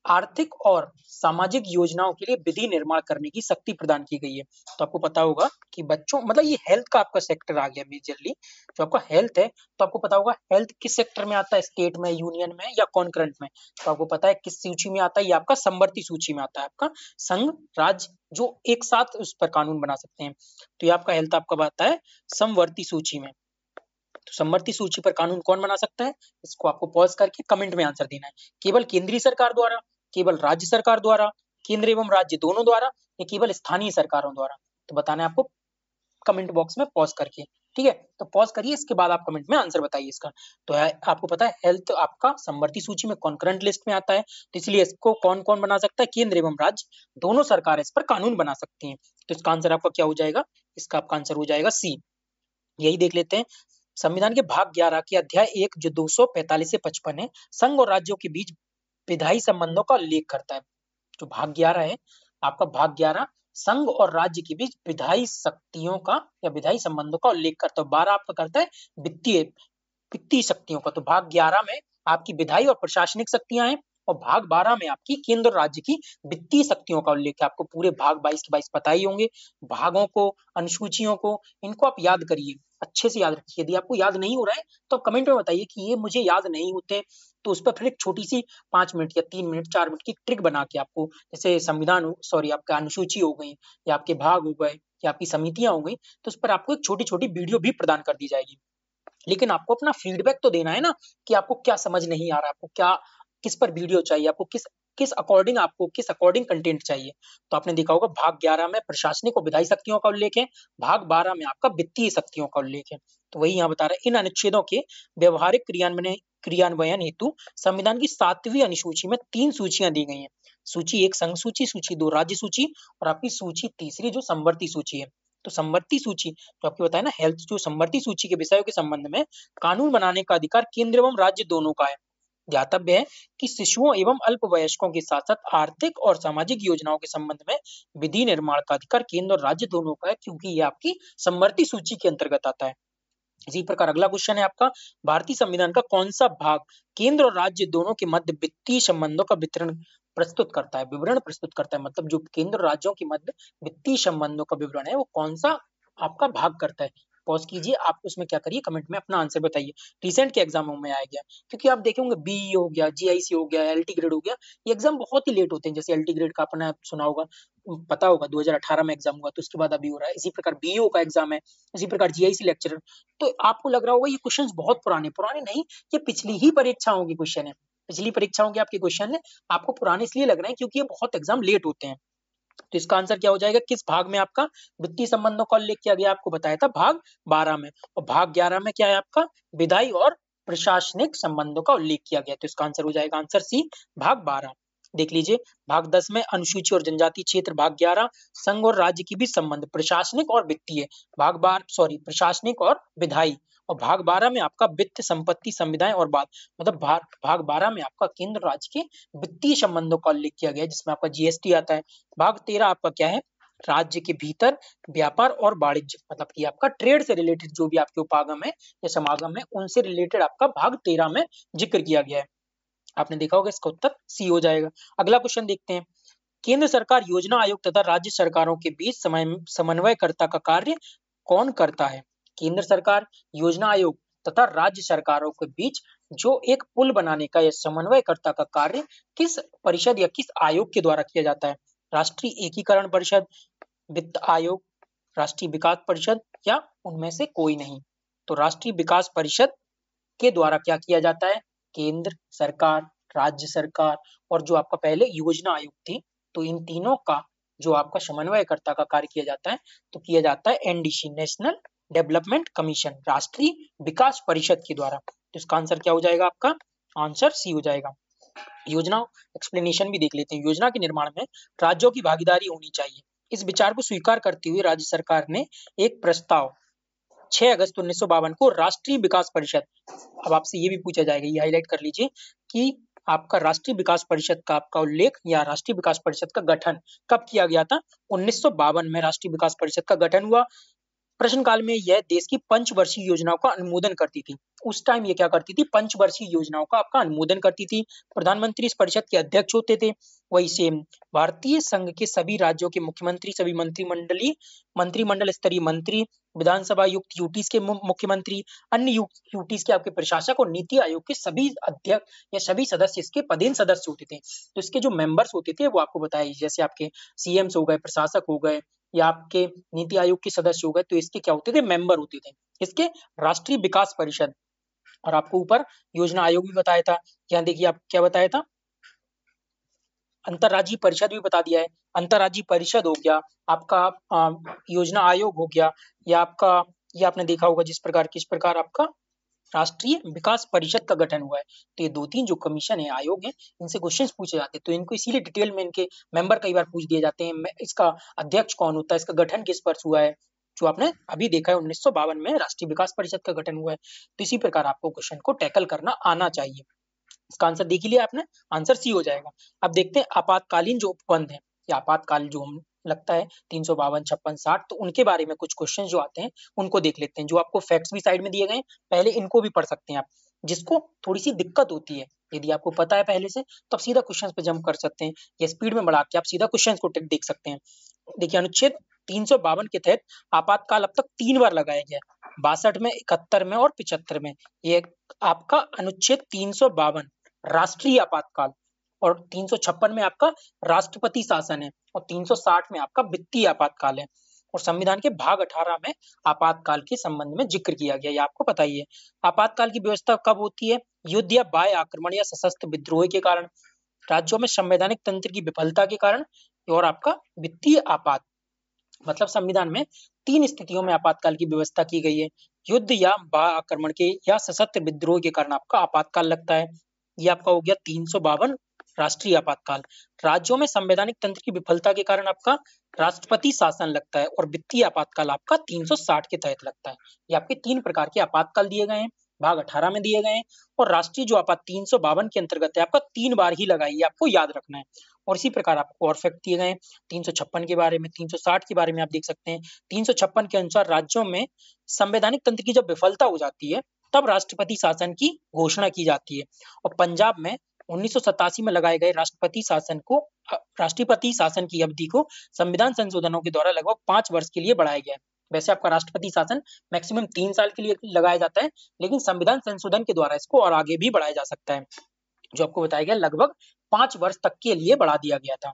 Speaker 1: आर्थिक और सामाजिक योजनाओं के लिए विधि निर्माण करने की शक्ति प्रदान की गई है। तो आपको पता होगा कि बच्चों मतलब ये हेल्थ का आपका सेक्टर आ गया मेजरली, जो आपका हेल्थ है, तो आपको पता होगा हेल्थ किस सेक्टर में आता है, स्टेट में, यूनियन में या कॉन्करेंट में। तो आपको पता है किस सूची में आता है, ये आपका समवर्ती सूची में आता है, आपका संघ राज्य जो एक साथ उस पर कानून बना सकते हैं। तो ये आपका हेल्थ आपका आता है समवर्ती सूची में। तो समवर्ती सूची पर कानून कौन बना सकता है, इसको आपको पॉज करके कमेंट में आंसर देना है। केवल केंद्रीय सरकार द्वारा, केवल राज्य सरकार द्वारा, केंद्र एवं राज्य दोनों द्वारा, या केवल स्थानीय सरकारों द्वारा। तो बताना है आपको कमेंट बॉक्स में पॉज करके, ठीक है। तो पॉज करिए, इसके बाद आप कमेंट में आंसर बताइए इसका। तो है आपको पता है हेल्थ आपका समवर्ती सूची में कॉन्करेंट लिस्ट में आता है, तो इसलिए इसको कौन कौन बना सकता है, केंद्र एवं राज्य दोनों सरकार इस पर कानून बना सकती हैं। तो इसका आंसर आपका क्या हो जाएगा, इसका आपका आंसर हो जाएगा सी। यही देख लेते हैं संविधान के भाग 11 के अध्याय 1 जो 245 से 55 है, संघ और राज्यों के बीच विधायी संबंधों का उल्लेख करता है। जो भाग 11 है आपका, भाग 11 संघ और राज्य के बीच विधायी शक्तियों का या विधायी संबंधों का उल्लेख करता है। 12 आपका करता है वित्तीय वित्तीय शक्तियों का। तो भाग 11 में आपकी विधायी और प्रशासनिक शक्तियां हैं, और भाग 12 में आपकी केंद्र और राज्य की वित्तीय शक्तियों का उल्लेख है। आपको पूरे भाग 22 के 22 पता ही होंगे, भागों को, अनुसूचियों को, इनको आप याद करिए, अच्छे से याद रखिए। यदि आपको याद नहीं हो रहा है तो आप कमेंट में बताइए कि ये मुझे याद नहीं होते, तो उस पर फिर एक छोटी सी 5 मिनट या 3 मिनट 4 मिनट की ट्रिक बना के आपको, जैसे संविधान सॉरी आपका अनुसूची हो गई, या आपके भाग हो गए, या आपकी समितियां हो गई, तो उस पर आपको एक छोटी छोटी वीडियो भी प्रदान कर दी जाएगी। लेकिन आपको अपना फीडबैक तो देना है ना, कि आपको क्या समझ नहीं आ रहा, आपको क्या, किस पर वीडियो चाहिए, आपको किस अकॉर्डिंग कंटेंट चाहिए। तो आपने देखा होगा भाग 11 में प्रशासनिक और विधायी शक्तियों का उल्लेख है, भाग 12 में आपका वित्तीय शक्तियों का उल्लेख है। तो वही यहाँ बता रहे हैं, इन अनुच्छेदों के व्यवहारिक क्रियान्वयन हेतु संविधान की 7वीं अनुसूची में 3 सूचियां दी गई हैं। सूची 1 संघ सूची, सूची 2 राज्य सूची, और आपकी सूची तीसरी जो समवर्ती सूची है। तो समवर्ती सूची जो आपको बताया ना, हेल्थ जो समवर्ती सूची के विषयों के संबंध में कानून बनाने का अधिकार केंद्र एवं राज्य दोनों का है। ध्यातव्य है कि शिशुओं एवं अल्पवयस्कों के साथ साथ आर्थिक और सामाजिक योजनाओं के संबंध में विधि निर्माण का अधिकार केंद्र और राज्य दोनों का है, क्योंकि ये आपकी समवर्ती सूची के अंतर्गत आता है। इसी प्रकार अगला क्वेश्चन है आपका, भारतीय संविधान का कौन सा भाग केंद्र और राज्य दोनों के मध्य वित्तीय संबंधों का विवरण प्रस्तुत करता है। मतलब जो केंद्र और राज्यों के मध्य वित्तीय संबंधों का विवरण है, वो कौन सा आपका भाग करता है। पॉज कीजिए, आप उसमें क्या करिए, कमेंट में अपना आंसर बताइए। रिसेंट के एग्जामों में आ गया, क्योंकि आप देखेंगे बीई हो गया, जीआईसी हो गया, एलटी ग्रेड हो गया, ये एग्जाम बहुत ही लेट होते हैं। जैसे एलटी ग्रेड का आपने सुना होगा, पता होगा 2018 में एग्जाम हुआ, तो उसके बाद अभी हो रहा है। इसी प्रकार बीईओ का एग्जाम है, इसी प्रकार जीआईसी लेक्चरर। तो आपको लग रहा होगा ये क्वेश्चंस बहुत पुराने पुराने नहीं, ये पिछली ही परीक्षाओं के क्वेश्चन है, पिछली परीक्षाओं के आपके क्वेश्चन है। आपको पुराने इसलिए लग रहे हैं क्योंकि ये बहुत एग्जाम लेट होते हैं। तो इसका आंसर क्या हो जाएगा, किस भाग में आपका वित्तीय संबंधों का उल्लेख किया गया, आपको बताया था भाग 12 में, और भाग 11 में क्या है आपका विधायी और प्रशासनिक संबंधों का उल्लेख किया गया। तो इसका आंसर हो जाएगा आंसर सी, भाग 12। देख लीजिए, भाग 10 में अनुसूची और जनजातीय क्षेत्र, भाग 11 संघ और राज्य की भी संबंध प्रशासनिक और वित्तीय, प्रशासनिक और विधायी, और भाग 12 में आपका वित्त, संपत्ति, संविदाएं और बात, मतलब भाग 12 में आपका केंद्र राज्य के वित्तीय संबंधों का उल्लेख किया गया है, जिसमें आपका जीएसटी आता है। भाग 13 आपका क्या है, राज्य के भीतर व्यापार और वाणिज्य, मतलब कि आपका ट्रेड से रिलेटेड जो भी आपके उपागम है या समागम है, उनसे रिलेटेड आपका भाग 13 में जिक्र किया गया है। आपने देखा होगा, इसका उत्तर सी हो जाएगा। अगला क्वेश्चन देखते हैं, केंद्र सरकार योजना आयोग तथा राज्य सरकारों के बीच समन्वयकर्ता का कार्य कौन करता है। केंद्र सरकार, योजना आयोग तथा राज्य सरकारों के बीच जो एक पुल बनाने का या समन्वयकर्ता का कार्य किस परिषद या किस आयोग के द्वारा किया जाता है। राष्ट्रीय एकीकरण परिषद, वित्त आयोग, राष्ट्रीय विकास परिषद, या उनमें से कोई नहीं। तो राष्ट्रीय विकास परिषद के द्वारा क्या किया जाता है, केंद्र सरकार, राज्य सरकार और जो आपका पहले योजना आयोग थी, तो इन तीनों का जो आपका समन्वयकर्ता का कार्य किया जाता है, तो किया जाता है एनडीसी, नेशनल डेवलपमेंट कमीशन, राष्ट्रीय विकास परिषद के द्वारा। तो इसका आंसर क्या हो जाएगा, आपका आंसर सी हो जाएगा। योजना एक्सप्लेनेशन भी देख लेते हैं। योजना के निर्माण में राज्यों की भागीदारी होनी चाहिए। इस विचार को स्वीकार करते हुए राज्य सरकार ने एक प्रस्ताव 6 अगस्त 1952 को राष्ट्रीय विकास परिषद, अब आपसे ये भी पूछा जाएगा, ये हाईलाइट कर लीजिए कि आपका राष्ट्रीय विकास परिषद का आपका उल्लेख या राष्ट्रीय विकास परिषद का गठन कब किया गया था? 1952 में राष्ट्रीय विकास परिषद का गठन हुआ। प्रश्नकाल में यह देश की पंचवर्षीय योजनाओं का अनुमोदन करती थी। उस टाइम ये क्या करती थी? पंचवर्षीय योजनाओं का आपका अनुमोदन करती थी। प्रधानमंत्री इस परिषद के अध्यक्ष होते थे। वही सेम भारतीय संघ के सभी राज्यों के मुख्यमंत्री, सभी मंत्रिमंडल स्तरीय मंत्री, विधानसभा युक्त यूटीज के मुख्यमंत्री, अन्य यूटीज के आपके प्रशासक और नीति आयोग के सभी अध्यक्ष या सभी सदस्य इसके पदेन सदस्य होते थे। तो इसके जो मेंबर्स होते थे वो आपको बताया, जैसे आपके सीएम्स हो गए, प्रशासक हो गए या आपके नीति आयोग के सदस्य हो गए, तो इसके क्या होते थे? मेंबर होते थे इसके राष्ट्रीय विकास परिषद। और आपको ऊपर योजना आयोग भी बताया था। यहाँ देखिए आप क्या बताया था, अंतरराज्यीय परिषद भी बता दिया है। अंतरराज्यीय परिषद हो गया आपका, योजना आयोग हो गया, या आपका ये आपने देखा होगा किस प्रकार आपका राष्ट्रीय विकास परिषद का गठन हुआ है। तो ये 2-3 जो कमीशन है, आयोग है, इनसे क्वेश्चंस पूछे जाते हैं। तो इनको इसीलिए डिटेल में इनके मेंबर कई बार पूछ दिए जाते हैं। इसका अध्यक्ष कौन होता है, इसका गठन किस वर्ष हुआ है, जो आपने अभी देखा है 1952 में राष्ट्रीय विकास परिषद का गठन हुआ है। तो इसी प्रकार आपको क्वेश्चन को टैकल करना आना चाहिए। इसका आंसर देख लिया आपने, आंसर सी हो जाएगा। अब देखते हैं आपातकालीन जो उपबंध है या आपातकाल जो हम लगता है 352, 56, 60, तो उनके बारे में कुछ क्वेश्चन जो आते हैं उनको देख लेते हैं। जो आपको फैक्ट्स भी साइड में दिए गए हैं, पहले इनको भी पढ़ सकते हैं आप। जिसको थोड़ी सी दिक्कत होती है, यदि आपको पता है पहले से, तो आप सीधा क्वेश्चन पे जंप कर सकते हैं या स्पीड में बढ़ा के आप सीधा क्वेश्चन को देख सकते हैं। देखिए अनुच्छेद 352 के तहत आपातकाल अब तक 3 बार लगाया गया है, 62 में, 71 में और 75 में। ये आपका अनुच्छेद 352 राष्ट्रीय आपातकाल, और 356 में आपका राष्ट्रपति शासन है, और 360 में आपका वित्तीय आपातकाल है। और संविधान के भाग 18 में आपातकाल के संबंध में जिक्र किया गया, ये आपको पता ही है। आपातकाल की व्यवस्था कब होती है? युद्ध या बाह्य आक्रमण या सशस्त्र विद्रोह के कारण, राज्यों में संवैधानिक तंत्र की विफलता के कारण, और आपका वित्तीय आपात। मतलब संविधान में 3 स्थितियों में आपातकाल की व्यवस्था की गई है। युद्ध या बाह्य आक्रमण के या सशस्त्र विद्रोह के कारण आपका आपातकाल लगता है। ये आपका हो गया 352 राष्ट्रीय आपातकाल। राज्यों में संवैधानिक तंत्र की विफलता के कारण आपका राष्ट्रपति शासन लगता है, और वित्तीय आपातकाल आपका 360 के तहत लगता है। ये आपके 3 प्रकार के आपातकाल दिए गए हैं, भाग 18 में दिए गए हैं। और राष्ट्रीय जो आपात 352 के अंतर्गत है आपका 3 बार ही लगाई, आपको याद रखना है। और इसी प्रकार आपको और फैक्ट दिए गए हैं 356 के बारे में, 360 के बारे में आप देख सकते हैं। 356 के अनुसार राज्यों में संवैधानिक तंत्र की जब विफलता हो जाती है, तब राष्ट्रपति शासन की घोषणा की जाती है। और पंजाब में 1987 में लगाए गए राष्ट्रपति शासन की अवधि को संविधान संशोधनों के द्वारा लगभग 5 वर्ष के लिए बढ़ाया गया है। वैसे आपका राष्ट्रपति शासन मैक्सिमम 3 साल के लिए लगाया जाता है, लेकिन संविधान संशोधन के द्वारा इसको और आगे भी बढ़ाया जा सकता है। जो आपको बताया गया लगभग 5 वर्ष तक के लिए बढ़ा दिया गया था।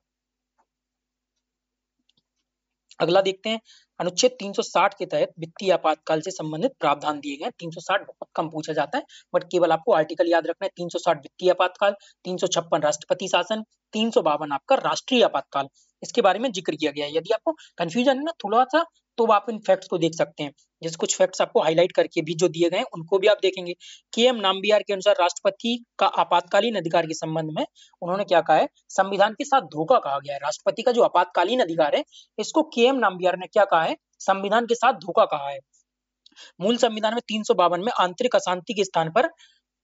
Speaker 1: अगला देखते हैं, अनुच्छेद 360 के तहत वित्तीय आपातकाल से संबंधित प्रावधान दिए गए। 360 बहुत कम पूछा जाता है, बट केवल आपको आर्टिकल याद रखना है। 360 वित्तीय आपातकाल, 356 राष्ट्रपति शासन, 352 आपका राष्ट्रीय आपातकाल। इसके बारे में जिक्र किया गया है। यदि आपको कंफ्यूजन है ना थोड़ा सा, तो आप इन फैक्ट्स को देख सकते हैं। जैसे कुछ फैक्ट्स आपको हाईलाइट करके भी जो दिए गए हैं उनको भी आप देखेंगे। के.एम. नाम्बियार के अनुसार राष्ट्रपति का आपातकालीन अधिकार के संबंध में उन्होंने क्या कहा है? संविधान के साथ धोखा कहा गया है। राष्ट्रपति का जो आपातकालीन अधिकार है, इसको के.एम. नाम्बियार ने क्या कहा है? संविधान के साथ धोखा कहा है। मूल संविधान में 352 में आंतरिक अशांति के स्थान पर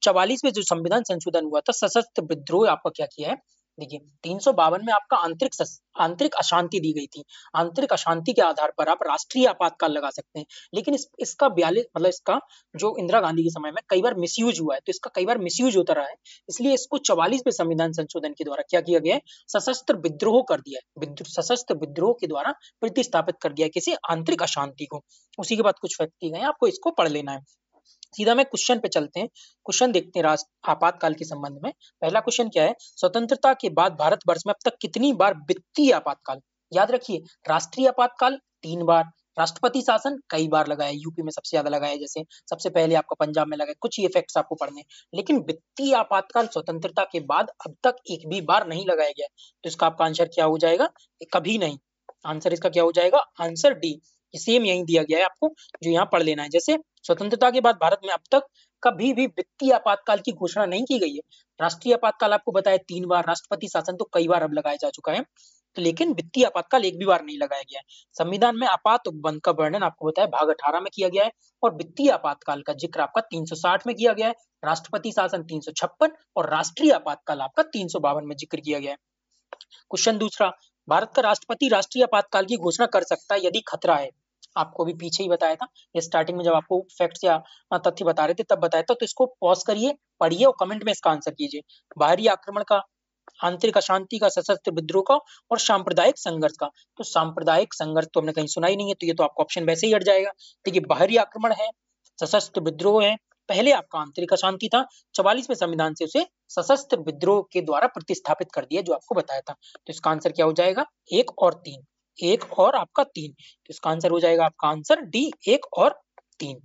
Speaker 1: 44 में जो संविधान संशोधन हुआ था, सशस्त्र विद्रोह आपका क्या किया है? देखिए 352 में आपका आंतरिक अशांति दी गई थी। आंतरिक अशांति के आधार पर आप राष्ट्रीय आपातकाल लगा सकते हैं, लेकिन इसका 42 मतलब इसका जो इंदिरा गांधी के समय में कई बार मिसयूज हुआ है, तो इसका कई बार मिसयूज होता रहा है, इसलिए इसको 44वें संविधान संशोधन के द्वारा क्या किया गया है? सशस्त्र विद्रोह कर दिया है। सशस्त्र विद्रोह के द्वारा प्रतिस्थापित कर दिया है किसी आंतरिक अशांति को। उसी के बाद कुछ फैक्ट दिए गए हैं, आपको इसको पढ़ लेना है। सीधा में क्वेश्चन पे चलते हैं। क्वेश्चन देखते हैं आपातकाल के संबंध में। पहला क्वेश्चन क्या है? स्वतंत्रता के बाद भारतवर्ष में अब तक कितनी बार वित्तीय आपातकाल? याद रखिए, राष्ट्रीय आपातकाल 3 बार, राष्ट्रपति शासन कई बार लगाया, यूपी में सबसे ज्यादा लगाया, जैसे सबसे पहले आपका पंजाब में लगाया। कुछ ये फैक्ट्स आपको पढ़ने, लेकिन वित्तीय आपातकाल स्वतंत्रता के बाद अब तक एक भी बार नहीं लगाया गया। तो इसका आपका आंसर क्या हो जाएगा? कभी नहीं। आंसर इसका क्या हो जाएगा? Answer D. सेम यही दिया गया है आपको, जो यहाँ पढ़ लेना है। जैसे स्वतंत्रता के बाद भारत में अब तक कभी भी वित्तीय आपातकाल की घोषणा नहीं की गई है। राष्ट्रीय आपातकाल आपको बताया 3 बार, राष्ट्रपति शासन तो कई बार अब लगाया जा चुका है, तो लेकिन वित्तीय आपातकाल एक भी बार नहीं लगाया गया है। संविधान में आपात उपबंध का वर्णन आपको बताया भाग 18 में किया गया है, और वित्तीय आपातकाल का जिक्र आपका 360 में किया गया है, राष्ट्रपति शासन 356 और राष्ट्रीय आपातकाल आपका 352 में जिक्र किया गया है। क्वेश्चन दूसरा, भारत का राष्ट्रपति राष्ट्रीय आपातकाल की घोषणा कर सकता है यदि खतरा है। आपको अभी पीछे ही बताया था, ये स्टार्टिंग में जब आपको फैक्ट्स या तथ्य बता रहे थे तब बताया था, तो इसको पॉज करिए, पढ़िए और कमेंट में इसका आंसर कीजिए। बाहरी आक्रमण का, आंतरिक अशांति का, सशस्त्र विद्रोह का और सांप्रदायिक संघर्ष का। तो सांप्रदायिक संघर्ष तो हमने कहीं सुना ही नहीं है, तो ये तो आपका ऑप्शन वैसे ही हट जाएगा। देखिए, बाहरी आक्रमण है, सशस्त्र विद्रोह है, पहले आपका आंतरिक अशांति था, 44वें संविधान से उसे सशस्त्र विद्रोह के द्वारा प्रतिस्थापित कर दिया, जो आपको बताया था। तो इसका आंसर क्या हो जाएगा? 1 और 3, 1 और आपका 3। तो इसका आंसर हो जाएगा आपका आंसर डी, 1 और 3।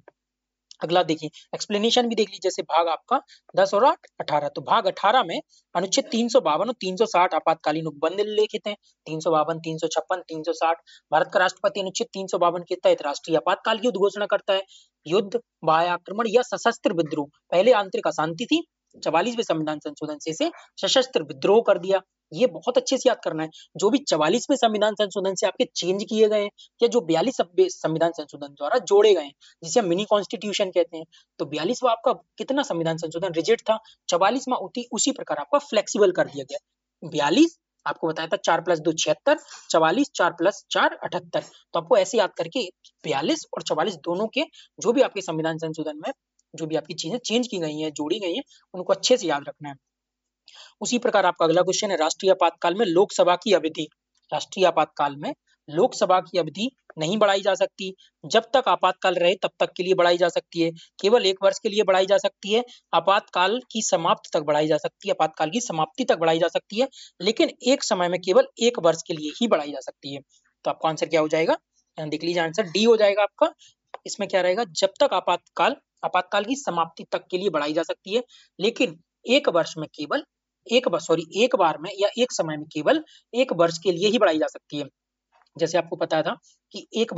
Speaker 1: अगला देखिए, एक्सप्लेनेशन भी देख लीजिए, जैसे भाग आपका 10 और 8 18। तो भाग 18 में अनुच्छेद 352 और 360 आपातकालीन उपबंध उल्लेखित हैं। 352, 356, 360। भारत का राष्ट्रपति अनुच्छेद 352 के तहत राष्ट्रीय आपातकाल की उद्घोषणा करता है। युद्ध, बाह्य आक्रमण या सशस्त्र विद्रोह, पहले आंतरिक अशांति थी, 44वें संविधान संशोधन से इसे सशस्त्र विद्रोह कर दिया। ये बहुत अच्छे से याद करना है, जो भी 44वें संविधान संशोधन से आपके चेंज किए गए हैं या जो 42वें संविधान संशोधन द्वारा जोड़े गए हैं, जिसे हम मिनी कॉन्स्टिट्यूशन कहते हैं, तो 42वां आपका कितना संविधान संशोधन रिजिड था, 44वां उसी प्रकार आपका फ्लेक्सिबल कर दिया गया। 42 आपको बताया था 4 + 2 76, 44 4 + 4 78। तो आपको ऐसे याद करके 42 और 44 दोनों के जो भी आपके संविधान संशोधन में जो भी आपकी चीजें चेंज की गई हैं, जोड़ी गई हैं, उनको अच्छे से याद रखना है। उसी प्रकार आपका अगला क्वेश्चन है, राष्ट्रीय आपातकाल में लोकसभा की अवधि। राष्ट्रीय आपातकाल में लोकसभा की अवधि नहीं बढ़ाई जा सकती, जब तक आपातकाल रहे तब तक के लिए बढ़ाई जा सकती है, केवल 1 वर्ष के लिए बढ़ाई जा सकती है, आपातकाल की समाप्ति तक बढ़ाई जा सकती है, आपातकाल की समाप्ति तक बढ़ाई जा सकती है, लेकिन एक समय में केवल 1 वर्ष के लिए ही बढ़ाई जा सकती है। तो आपका आंसर क्या हो जाएगा? देख लीजिए, आंसर डी हो जाएगा आपका। इसमें क्या रहेगा? जब तक आपातकाल की समाप्ति तक के लिए बढ़ाई जा सकती है, लेकिन 1 वर्ष में केवल एक बार में या एक समय में केवल 1 वर्ष के लिए ही बढ़ाई जा सकती है। जैसे आपको पता था कि एक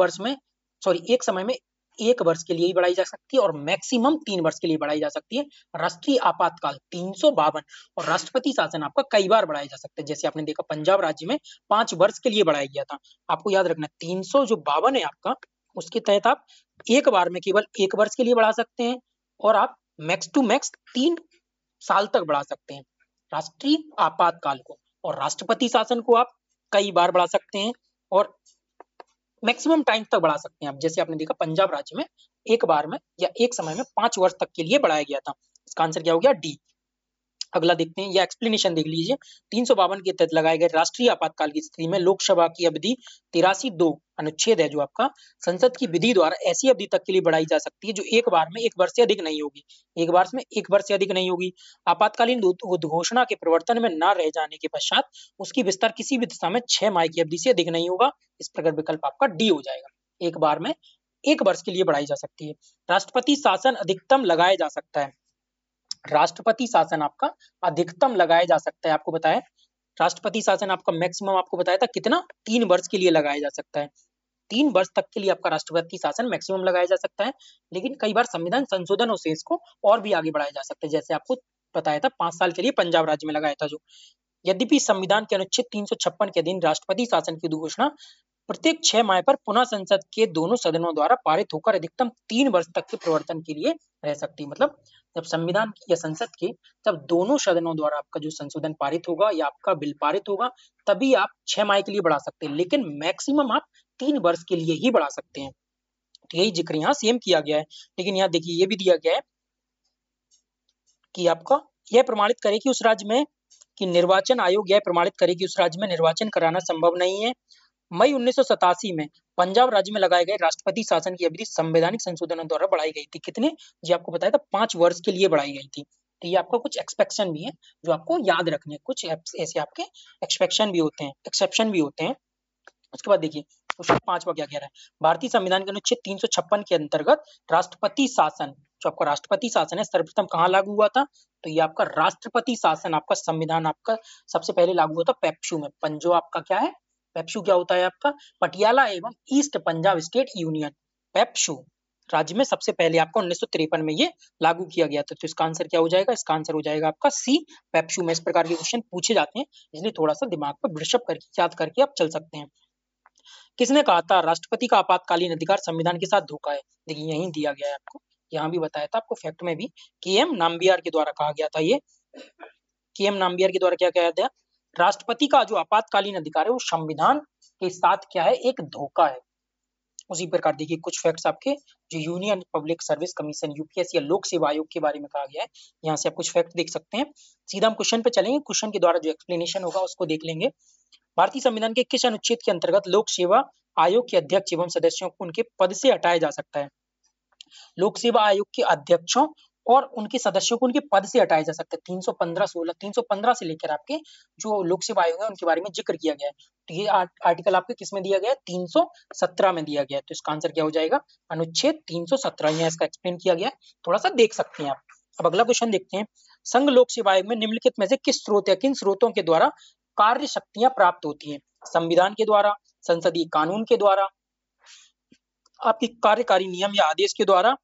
Speaker 1: समय में 1 वर्ष के लिए ही बढ़ाई जा सकती है और मैक्सिमम 3 वर्ष के लिए बढ़ाई जा सकती है। राष्ट्रीय आपातकाल 352 और राष्ट्रपति शासन आपका कई बार बढ़ाया जा सकता है। जैसे आपने देखा पंजाब राज्य में 5 वर्ष के लिए बढ़ाया गया था। आपको याद रखना 352 है आपका, उसके तहत आप एक बार में केवल 1 वर्ष के लिए बढ़ा सकते हैं और आप मैक्स टू मैक्स 3 साल तक बढ़ा सकते हैं राष्ट्रीय आपातकाल को, और राष्ट्रपति शासन को आप कई बार बढ़ा सकते हैं और मैक्सिमम टाइम तक बढ़ा सकते हैं आप। जैसे आपने देखा पंजाब राज्य में एक बार में या एक समय में 5 वर्ष तक के लिए बढ़ाया गया था। इसका आंसर क्या हो गया? डी। अगला देखते हैं, या एक्सप्लेनेशन देख लीजिए। 352 के तहत लगाए गए राष्ट्रीय आपातकाल की स्थिति में लोकसभा की अवधि 83(2) अनुच्छेद है जो आपका, संसद की विधि द्वारा ऐसी अवधि तक के लिए बढ़ाई जा सकती है जो एक बार में 1 वर्ष से अधिक नहीं होगी। एक बार में 1 वर्ष से अधिक नहीं होगी। आपातकालीन उद्घोषणा के प्रवर्तन में न रह जाने के पश्चात उसकी विस्तार किसी भी दिशा में 6 माह की अवधि से अधिक नहीं होगा। इस प्रकार विकल्प आपका डी हो जाएगा। एक बार में 1 वर्ष के लिए बढ़ाई जा सकती है। राष्ट्रपति शासन अधिकतम लगाया जा सकता है। राष्ट्रपति शासन आपका अधिकतम लगाया जा सकता है। आपको बताया राष्ट्रपति शासन आपका मैक्सिमम आपको बताया था कितना, 3 वर्ष के लिए लगाया जा सकता है। 3 वर्ष तक के लिए आपका राष्ट्रपति शासन मैक्सिमम लगाया जा सकता है, लेकिन कई बार संविधान संशोधनों से इसको और भी आगे बढ़ाया जा सकता है। जैसे आपको बताया था 5 साल के लिए पंजाब राज्य में लगाया था जो। यद्यपि संविधान के अनुच्छेद 356 के अधीन राष्ट्रपति शासन की घोषणा प्रत्येक 6 माह पर पुनः संसद के दोनों सदनों द्वारा पारित होकर अधिकतम 3 वर्ष तक के प्रवर्तन के लिए रह सकती है। मतलब जब संविधान या संसद के जब दोनों सदनों द्वारा आपका जो संशोधन पारित होगा या आपका बिल पारित होगा, तभी आप 6 माह के लिए बढ़ा सकते हैं, लेकिन मैक्सिमम आप 3 वर्ष के लिए ही बढ़ा सकते हैं। तो यही जिक्र यहाँ सेम किया गया है। लेकिन यहाँ देखिए ये भी दिया गया है कि आपका यह प्रमाणित करे कि उस राज्य में कि निर्वाचन आयोग यह प्रमाणित करे कि उस राज्य में निर्वाचन कराना संभव नहीं है। मई 1987 में पंजाब राज्य में लगाए गए राष्ट्रपति शासन की अवधि संवैधानिक संशोधनों द्वारा बढ़ाई गई थी। कितने? जी आपको बताया था 5 वर्ष के लिए बढ़ाई गई थी। तो ये आपका कुछ एक्सपेक्शन भी है जो आपको याद रखने, कुछ ऐसे आपके एक्सपेक्शन भी होते हैं, एक्सेप्शन भी होते हैं। उसके बाद देखिए क्वेश्चन 5वां क्या कह रहा है। भारतीय संविधान के अनुच्छेद 356 के अंतर्गत राष्ट्रपति शासन, जो आपका राष्ट्रपति शासन है, सर्वप्रथम कहाँ लागू हुआ था? तो ये आपका राष्ट्रपति शासन आपका संविधान आपका सबसे पहले लागू हुआ था पेप्सू में। पंजो आपका क्या है? पेप्सू क्या होता है आपका? पटियाला एवं east Punjab state union, PEPSU. राज्य में सबसे पहले आपका 1953 में ये लागू किया गया था। तो इसका आंसर क्या हो जाएगा? इसका आंसर हो जाएगा आपका सी, पेप्सू में इस प्रकार के क्वेश्चन पूछे जाते हैं, इसलिए थोड़ा सा दिमाग पर ब्रशअप करके याद करके आप चल सकते हैं। किसने कहा था राष्ट्रपति का आपातकालीन अधिकार संविधान के साथ धोखा है? देखिए यहीं दिया गया है आपको, यहाँ भी बताया था आपको फैक्ट में भी, के.एम. नाम्बियार के द्वारा कहा गया था। ये के.एम. नाम्बियार के द्वारा क्या कहा था? राष्ट्रपति का जो आपातकालीन अधिकार है वो संविधान के साथ क्या है? एक धोखा है। उसी प्रकार देखिए कुछ फैक्ट्स आपके जो union public service commission UPSC या लोक सेवा आयोग के बारे में कहा गया है, यहाँ से आप कुछ फैक्ट देख सकते हैं। सीधा हम क्वेश्चन पे चलेंगे, क्वेश्चन के द्वारा जो एक्सप्लेनेशन होगा उसको देख लेंगे। भारतीय संविधान के किस अनुच्छेद के अंतर्गत लोक सेवा आयोग के अध्यक्ष एवं सदस्यों को उनके पद से हटाया जा सकता है? लोक सेवा आयोग के अध्यक्षों और उनके सदस्यों को उनके पद से हटाया जा सकता है। 315 से लेकर आपके जो लोक सेवा आयोग है उनके बारे में जिक्र किया गया है। तो ये आर्टिकल आपके किस में दिया गया है? 317 में दिया गया है। तो इसका आंसर क्या हो जाएगा? अनुच्छेद 317, यहाँ इसका एक्सप्लेन किया गया है, थोड़ा सा देख सकते हैं आप। अब अगला क्वेश्चन देखते हैं। संघ लोक सेवा आयोग में निम्नलिखित में से किस स्रोत या किन स्रोतों के द्वारा कार्य शक्तियां प्राप्त होती हैं? संविधान के द्वारा, संसदीय कानून के द्वारा, आपकी कार्यकारी नियम या आदेश के द्वारा,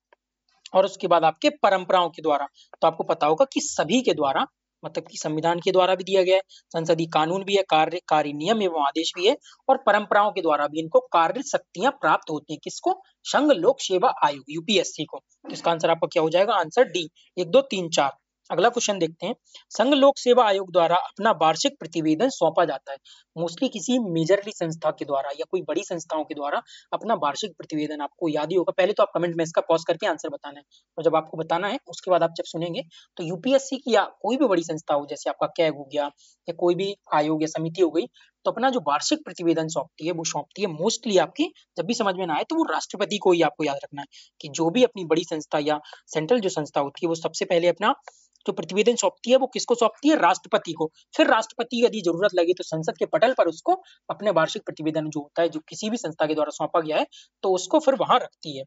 Speaker 1: और उसके बाद आपके परंपराओं के द्वारा। तो आपको पता होगा कि सभी के द्वारा, मतलब कि संविधान के द्वारा भी दिया गया है, संसदीय कानून भी है, कार्यकारी नियम एवं आदेश भी है, और परंपराओं के द्वारा भी इनको कार्य शक्तियां प्राप्त होती हैं। किसको? संघ लोक सेवा आयोग यूपीएससी को। तो इसका आंसर आपका क्या हो जाएगा? Answer D, 1 2 3 4। अगला क्वेश्चन देखते हैं। संघ लोक सेवा आयोग द्वारा अपना वार्षिक प्रतिवेदन सौंपा जाता है। मोस्टली किसी मेजरली संस्था के द्वारा या कोई बड़ी संस्थाओं के द्वारा अपना वार्षिक प्रतिवेदन, आपको याद ही होगा। पहले तो आप कमेंट में इसका पॉज करके आंसर बताना है, और जब आपको बताना है उसके बाद आप जब सुनेंगे तो यूपीएससी की या कोई भी बड़ी संस्था हो, जैसे आपका कैग हो गया या कोई भी आयोग या समिति हो गई, तो अपना जो वार्षिक प्रतिवेदन सौंपती है वो सौंपती है मोस्टली आपकी, जब भी समझ में ना आए तो वो राष्ट्रपति को ही आपको याद रखना है कि जो भी अपनी बड़ी संस्था या सेंट्रल जो संस्था होती है वो सबसे पहले अपना जो प्रतिवेदन सौंपती है वो किसको सौंपती है? राष्ट्रपति को। फिर राष्ट्रपति यदि जरूरत लगे तो संसद के पटल पर उसको अपने वार्षिक प्रतिवेदन जो होता है, जो किसी भी संस्था के द्वारा सौंपा गया है, तो उसको फिर वहां रखती है।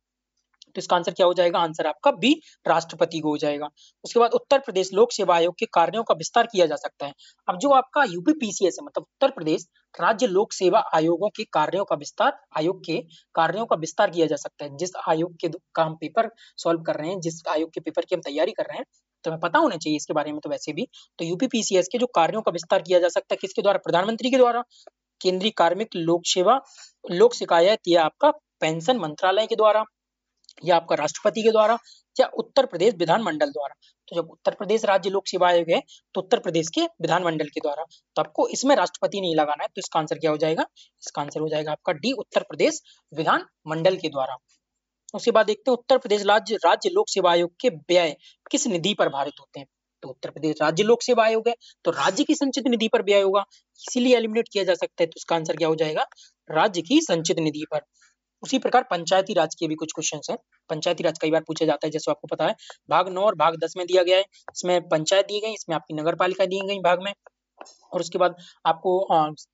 Speaker 1: तो इसका आंसर क्या हो जाएगा? आंसर आपका बी, राष्ट्रपति को हो जाएगा। उसके बाद उत्तर प्रदेश लोक सेवा आयोग के कार्यों का विस्तार किया जा सकता है। अब जो आपका यूपीपीसीएस है, मतलब उत्तर प्रदेश राज्य लोक सेवा आयोगों के कार्यों का विस्तार, आयोग के कार्यों का विस्तार किया जा सकता है। जिस आयोग के का हम पेपर सॉल्व कर रहे हैं, जिस आयोग के पेपर की हम तैयारी कर रहे हैं, तो हमें पता होना चाहिए इसके बारे में तो वैसे भी। तो यूपीपीसीएस के जो कार्यों का विस्तार किया जा सकता है किसके द्वारा? प्रधानमंत्री के द्वारा, केंद्रीय कार्मिक लोक सेवा लोक शिकायत या आपका पेंशन मंत्रालय के द्वारा, या आपका राष्ट्रपति के द्वारा, या उत्तर प्रदेश विधानमंडल द्वारा। तो जब उत्तर प्रदेश राज्य लोक सेवा आयोग है तो उत्तर प्रदेश के विधानमंडल के द्वारा, तो आपको इसमें राष्ट्रपति नहीं लगाना है। तो इसका आंसर क्या हो जाएगा? इसका आंसर हो जाएगा आपका डी, उत्तर प्रदेश विधानमंडल के द्वारा। उसके बाद देखते हैं उत्तर प्रदेश राज्य लोक सेवा आयोग के व्यय किस निधि पर भारित होते हैं? तो उत्तर प्रदेश राज्य लोक सेवा आयोग है तो राज्य की संचित निधि पर व्यय होगा, इसीलिए एलिमिनेट किया जा सकता है। तो इसका आंसर क्या हो जाएगा? राज्य की संचित निधि पर। उसी प्रकार पंचायती राज के भी कुछ क्वेश्चंस हैं। पंचायती राज कई बार पूछा जाता है, जैसे आपको पता है भाग 9 और भाग 10 में दिया गया है। इसमें पंचायत दी गई, इसमें आपकी नगर पालिका दी गई भाग में। और उसके बाद आपको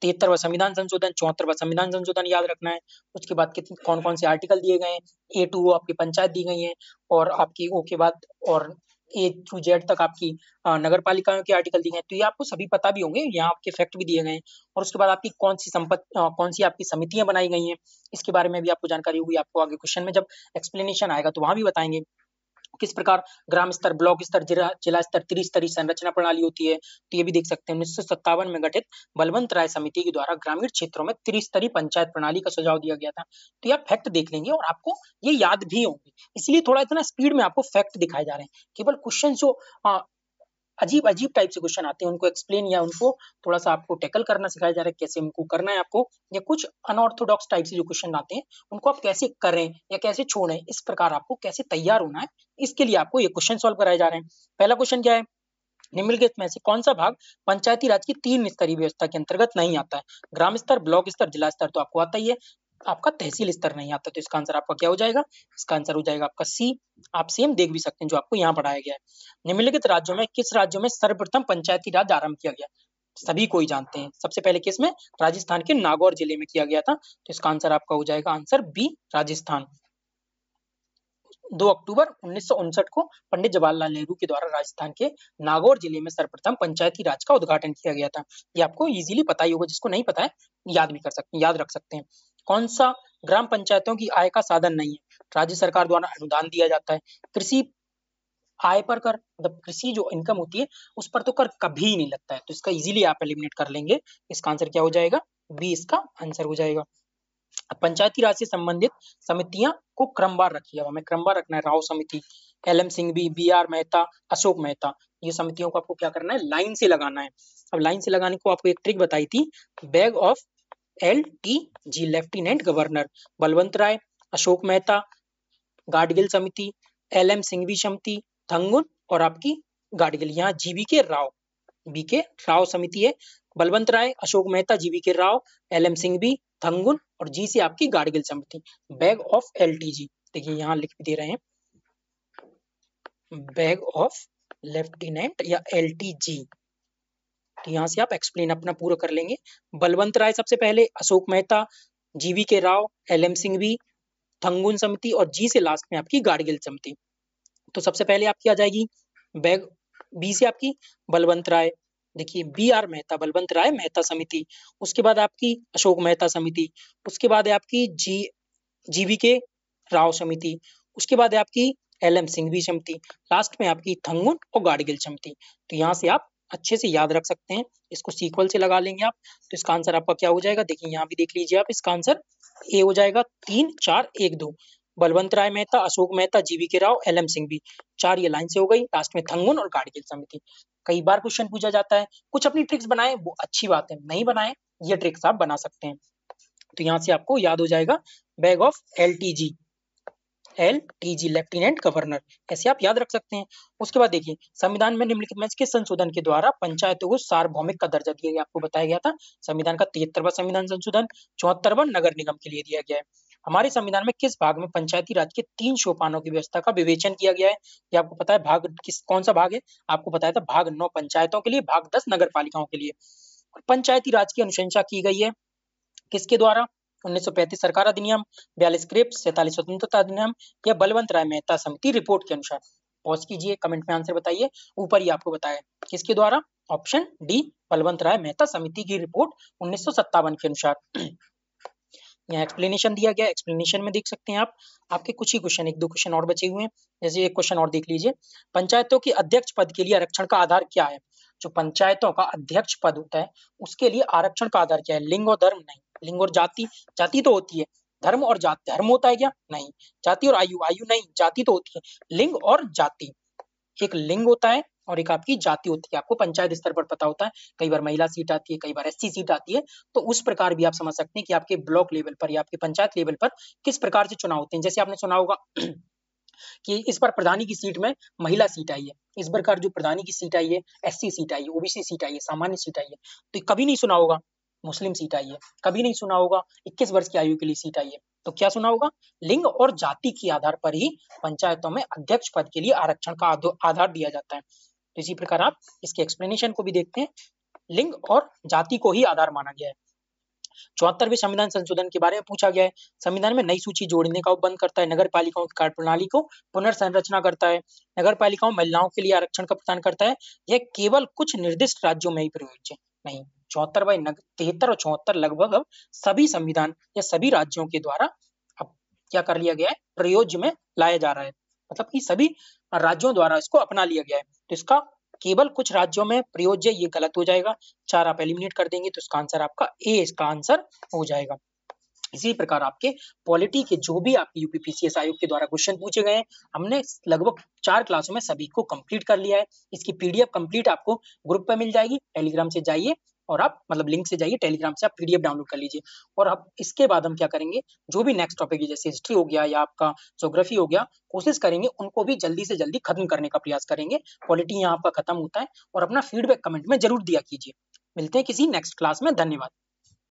Speaker 1: 73वां संविधान संशोधन, 74वां संविधान संशोधन याद रखना है। उसके बाद कितने कौन कौन से आर्टिकल दिए गए हैं, ए टू ओ आपकी पंचायत दी गई है, और आपकी ओ के बाद और ए टू जेड तक आपकी नगर पालिकाओं के आर्टिकल दिए गए हैं। तो ये आपको सभी पता भी होंगे, यहाँ आपके फैक्ट भी दिए गए हैं। और उसके बाद आपकी कौन सी आपकी समितियां बनाई गई हैं, इसके बारे में भी आपको जानकारी होगी। आपको आगे क्वेश्चन में जब एक्सप्लेनेशन आएगा तो वहां भी बताएंगे किस प्रकार ग्राम स्तर, ब्लॉक स्तर, जिला स्तर, त्रिस्तरीय संरचना प्रणाली होती है। तो ये भी देख सकते हैं 1957 में गठित बलवंत राय समिति के द्वारा ग्रामीण क्षेत्रों में त्रिस्तरीय पंचायत प्रणाली का सुझाव दिया गया था। तो ये फैक्ट देख लेंगे और आपको ये याद भी होंगे, इसलिए थोड़ा इतना स्पीड में आपको फैक्ट दिखाए जा रहे हैं। केवल क्वेश्चन जो अजीब अजीब टाइप से क्वेश्चन आते हैं उनको एक्सप्लेन या उनको थोड़ा सा आपको टैकल करना सिखाया जा रहा है, कैसे उनको करना है आपको, या कुछ अनऑर्थोडॉक्स टाइप से जो क्वेश्चन आते हैं उनको आप कैसे करें या कैसे छोड़ें, इस प्रकार आपको कैसे तैयार होना है, इसके लिए आपको ये क्वेश्चन सॉल्व कराए जा रहे हैं। पहला क्वेश्चन क्या है? निम्नलिखित में से कौन सा भाग पंचायती राज की 3 स्तरीय व्यवस्था के अंतर्गत नहीं आता है? ग्राम स्तर, ब्लॉक स्तर, जिला स्तर तो आपको आता ही है, आपका तहसील स्तर नहीं आता। तो इसका आंसर आपका क्या हो जाएगा? इसका आंसर हो जाएगा आपका सी। आप सेम देख भी सकते हैं जो आपको यहाँ पढ़ाया गया है। निम्नलिखित राज्यों में किस राज्यों में सर्वप्रथम पंचायती राज आरंभ किया गया? सभी कोई जानते हैं, सबसे पहले किस में? राजस्थान के नागौर जिले में किया गया था। तो इसका आंसर आपका हो जाएगा आंसर बी, राजस्थान। 2 अक्टूबर 1959 को पंडित जवाहरलाल नेहरू के द्वारा राजस्थान के नागौर जिले में सर्वप्रथम पंचायती राज का उद्घाटन किया गया था। ये आपको इजीली पता ही होगा, जिसको नहीं पता है याद भी कर सकते हैं, याद रख सकते हैं। कौन सा ग्राम पंचायतों की आय का साधन नहीं है? राज्य सरकार द्वारा अनुदान दिया जाता है। कृषि आय पर कर, मतलब कृषि जो इनकम होती है उस पर तो कर कभी नहीं लगता है, तो इसका इजीली आप एलिमिनेट कर लेंगे। इसका आंसर क्या हो जाएगा? बी इसका आंसर हो जाएगा। पंचायती राज से संबंधित समितियां को क्रमवार रखिए, हमें क्रमवार रखना है। राव समिति, LM सिंघवी, BR मेहता, अशोक मेहता, ये समितियों को आपको क्या करना है? लाइन से लगाना है। अब लाइन से लगाने को आपको एक ट्रिक बताई थी, bag of LTG, lieutenant governor Balwant Rai, Ashok Mehta, Gadgil समिति, LM सिंघवी समिति, थंगुन और आपकी गाडगिल। यहाँ BK राव समिति है, बलवंत राय, अशोक मेहता, BK राव, LM सिंघवी, थंगुन और जी से आपकी गाडगिल समिति। बैग ऑफ LTG, देखिए यहाँ लिख दे रहे हैं, बैग ऑफ लेफ्टिनेंट या LTG। तो यहाँ से आप एक्सप्लेन अपना पूरा कर लेंगे। बलवंत राय सबसे पहले, अशोक मेहता, BK राव, LM सिंघवी, थंगुन समिति और जी से लास्ट में आपकी गाडगिल समिति। तो सबसे पहले आपकी आ जाएगी बैग, बी से आपकी बलवंत राय, देखिए BR मेहता, बलवंत राय मेहता समिति, उसके बाद आपकी अशोक मेहता समिति, उसके बाद है आपकी GVK राव समिति, उसके बाद है आपकी LM सिंघवी समिति, लास्ट में आपकी थंगुन और गाडगिल समिति। तो यहाँ से आप अच्छे से याद रख सकते हैं, इसको सीक्वल से लगा लेंगे आप, तो इसका आंसर आपका क्या हो जाएगा? देखिए यहाँ भी देख लीजिए आप, इसका आंसर ए हो जाएगा, 3 4 1 2। बलवंत राय मेहता, अशोक मेहता, GVK राव, LM सिंघवी, 4 ये लाइन से हो गई, लास्ट में थंगुन और गाडगिल समिति। कई बार क्वेश्चन पूछा जाता है, कुछ अपनी ट्रिक्स बनाए वो अच्छी बात है, नहीं बनाए ये ट्रिक्स आप बना सकते हैं। तो यहाँ से आपको याद हो जाएगा bag of LTG lieutenant governor, ऐसे आप याद रख सकते हैं। उसके बाद देखिए, संविधान में निम्नलिखित में किस संशोधन के द्वारा पंचायतों को सार्वभौमिक का दर्जा दिया गया? आपको बताया गया था संविधान का 73वां संविधान संशोधन, 74वां नगर निगम के लिए दिया गया है। हमारे संविधान में किस भाग में पंचायती राज के 3 सोपानों की व्यवस्था का विवेचन किया गया है? ये आपको पता है, भाग कौन सा भाग है? आपको बताया था भाग 9 पंचायतों के लिए, भाग 10 नगर पालिकाओं के लिए। पंचायती राज की अनुशंसा की गई है किसके द्वारा? 1935 सरकार अधिनियम, 42 क्रिप्स, 47 स्वतंत्रता अधिनियम या बलवंत राय मेहता समिति रिपोर्ट के अनुसार। पॉज कीजिए, कमेंट में आंसर बताइए। ऊपर ही आपको बताया किसके द्वारा? ऑप्शन डी, बलवंत राय मेहता समिति की रिपोर्ट 1957 के अनुसार। यहाँ एक्सप्लेनेशन दिया गया, एक्सप्लेनेशन में देख सकते हैं आप, आपके कुछ ही क्वेश्चन, 1 2 क्वेश्चन और बचे हुए हैं। जैसे एक क्वेश्चन और देख लीजिए, पंचायतों के अध्यक्ष पद के लिए आरक्षण का आधार क्या है? जो पंचायतों का अध्यक्ष पद होता है उसके लिए आरक्षण का आधार क्या है? लिंग और धर्म नहीं, लिंग और जाति, जाति तो होती है, धर्म और जाति, धर्म होता है क्या? नहीं। जाति और आयु, आयु नहीं, जाति तो होती है। लिंग और जाति, एक लिंग होता है और एक आपकी जाति होती है, आपको पंचायत स्तर पर पता होता है। कई बार महिला सीट आती है, कई बार SC सीट आती है, तो उस प्रकार भी आप समझ सकते हैं कि आपके ब्लॉक लेवल पर या आपके पंचायत लेवल पर किस प्रकार से चुनाव होते हैं। जैसे आपने सुना होगा कि इस बार प्रधानी की सीट में महिला सीट आई है, इस प्रकार जो प्रधानी की सीट आई है SC सीट आई है, OBC सीट आई है, सामान्य सीट आई है। तो कभी नहीं सुना होगा मुस्लिम सीट आई है, कभी नहीं सुना होगा 21 वर्ष की आयु के लिए सीट आई है। तो क्या सुना होगा? लिंग और जाति के आधार पर ही पंचायतों में अध्यक्ष पद के लिए आरक्षण का आधार दिया जाता है। तो इसी प्रकार आप इसके एक्सप्लेनेशन को भी देखते हैं, लिंग और जाति को ही आधार माना गया है। 74वें संविधान संशोधन के बारे में पूछा गया है, संविधान में नई सूची जोड़ने का बंद करता है, नगर पालिकाओं की कार्यप्रणाली को पुनर्संरचना करता है, नगर पालिकाओं महिलाओं के लिए आरक्षण का प्रदान करता है, यह केवल कुछ निर्दिष्ट राज्यों में ही प्रयोज्य नहीं। 73 और 74 लगभग सभी संविधान या सभी राज्यों के द्वारा अब क्या कर लिया गया है? प्रयोज्य में लाया जा रहा है, मतलब कि सभी राज्यों द्वारा इसको अपना लिया गया है। तो इसका केवल कुछ राज्यों में प्रयोज्य, ये गलत हो जाएगा। 4 आप एलिमिनेट कर देंगे तो इसका आंसर आपका ए, इसका आंसर हो जाएगा। इसी प्रकार आपके पॉलिटी के जो भी आपके UPPCS आयोग के द्वारा क्वेश्चन पूछे गए हैं, हमने लगभग 4 क्लासों में सभी को कंप्लीट कर लिया है। इसकी PDF कंप्लीट आपको ग्रुप पे मिल जाएगी, टेलीग्राम से जाइए और आप मतलब लिंक से जाइए, टेलीग्राम से आप PDF डाउनलोड कर लीजिए। और अब इसके बाद हम क्या करेंगे, जो भी नेक्स्ट टॉपिक है जैसे हिस्ट्री हो गया या आपका ज्योग्राफी हो गया, कोशिश करेंगे उनको भी जल्दी से जल्दी खत्म करने का प्रयास करेंगे। पॉलिटी यहाँ आपका खत्म होता है और अपना फीडबैक कमेंट में जरूर दिया कीजिए। मिलते हैं किसी नेक्स्ट क्लास में, धन्यवाद।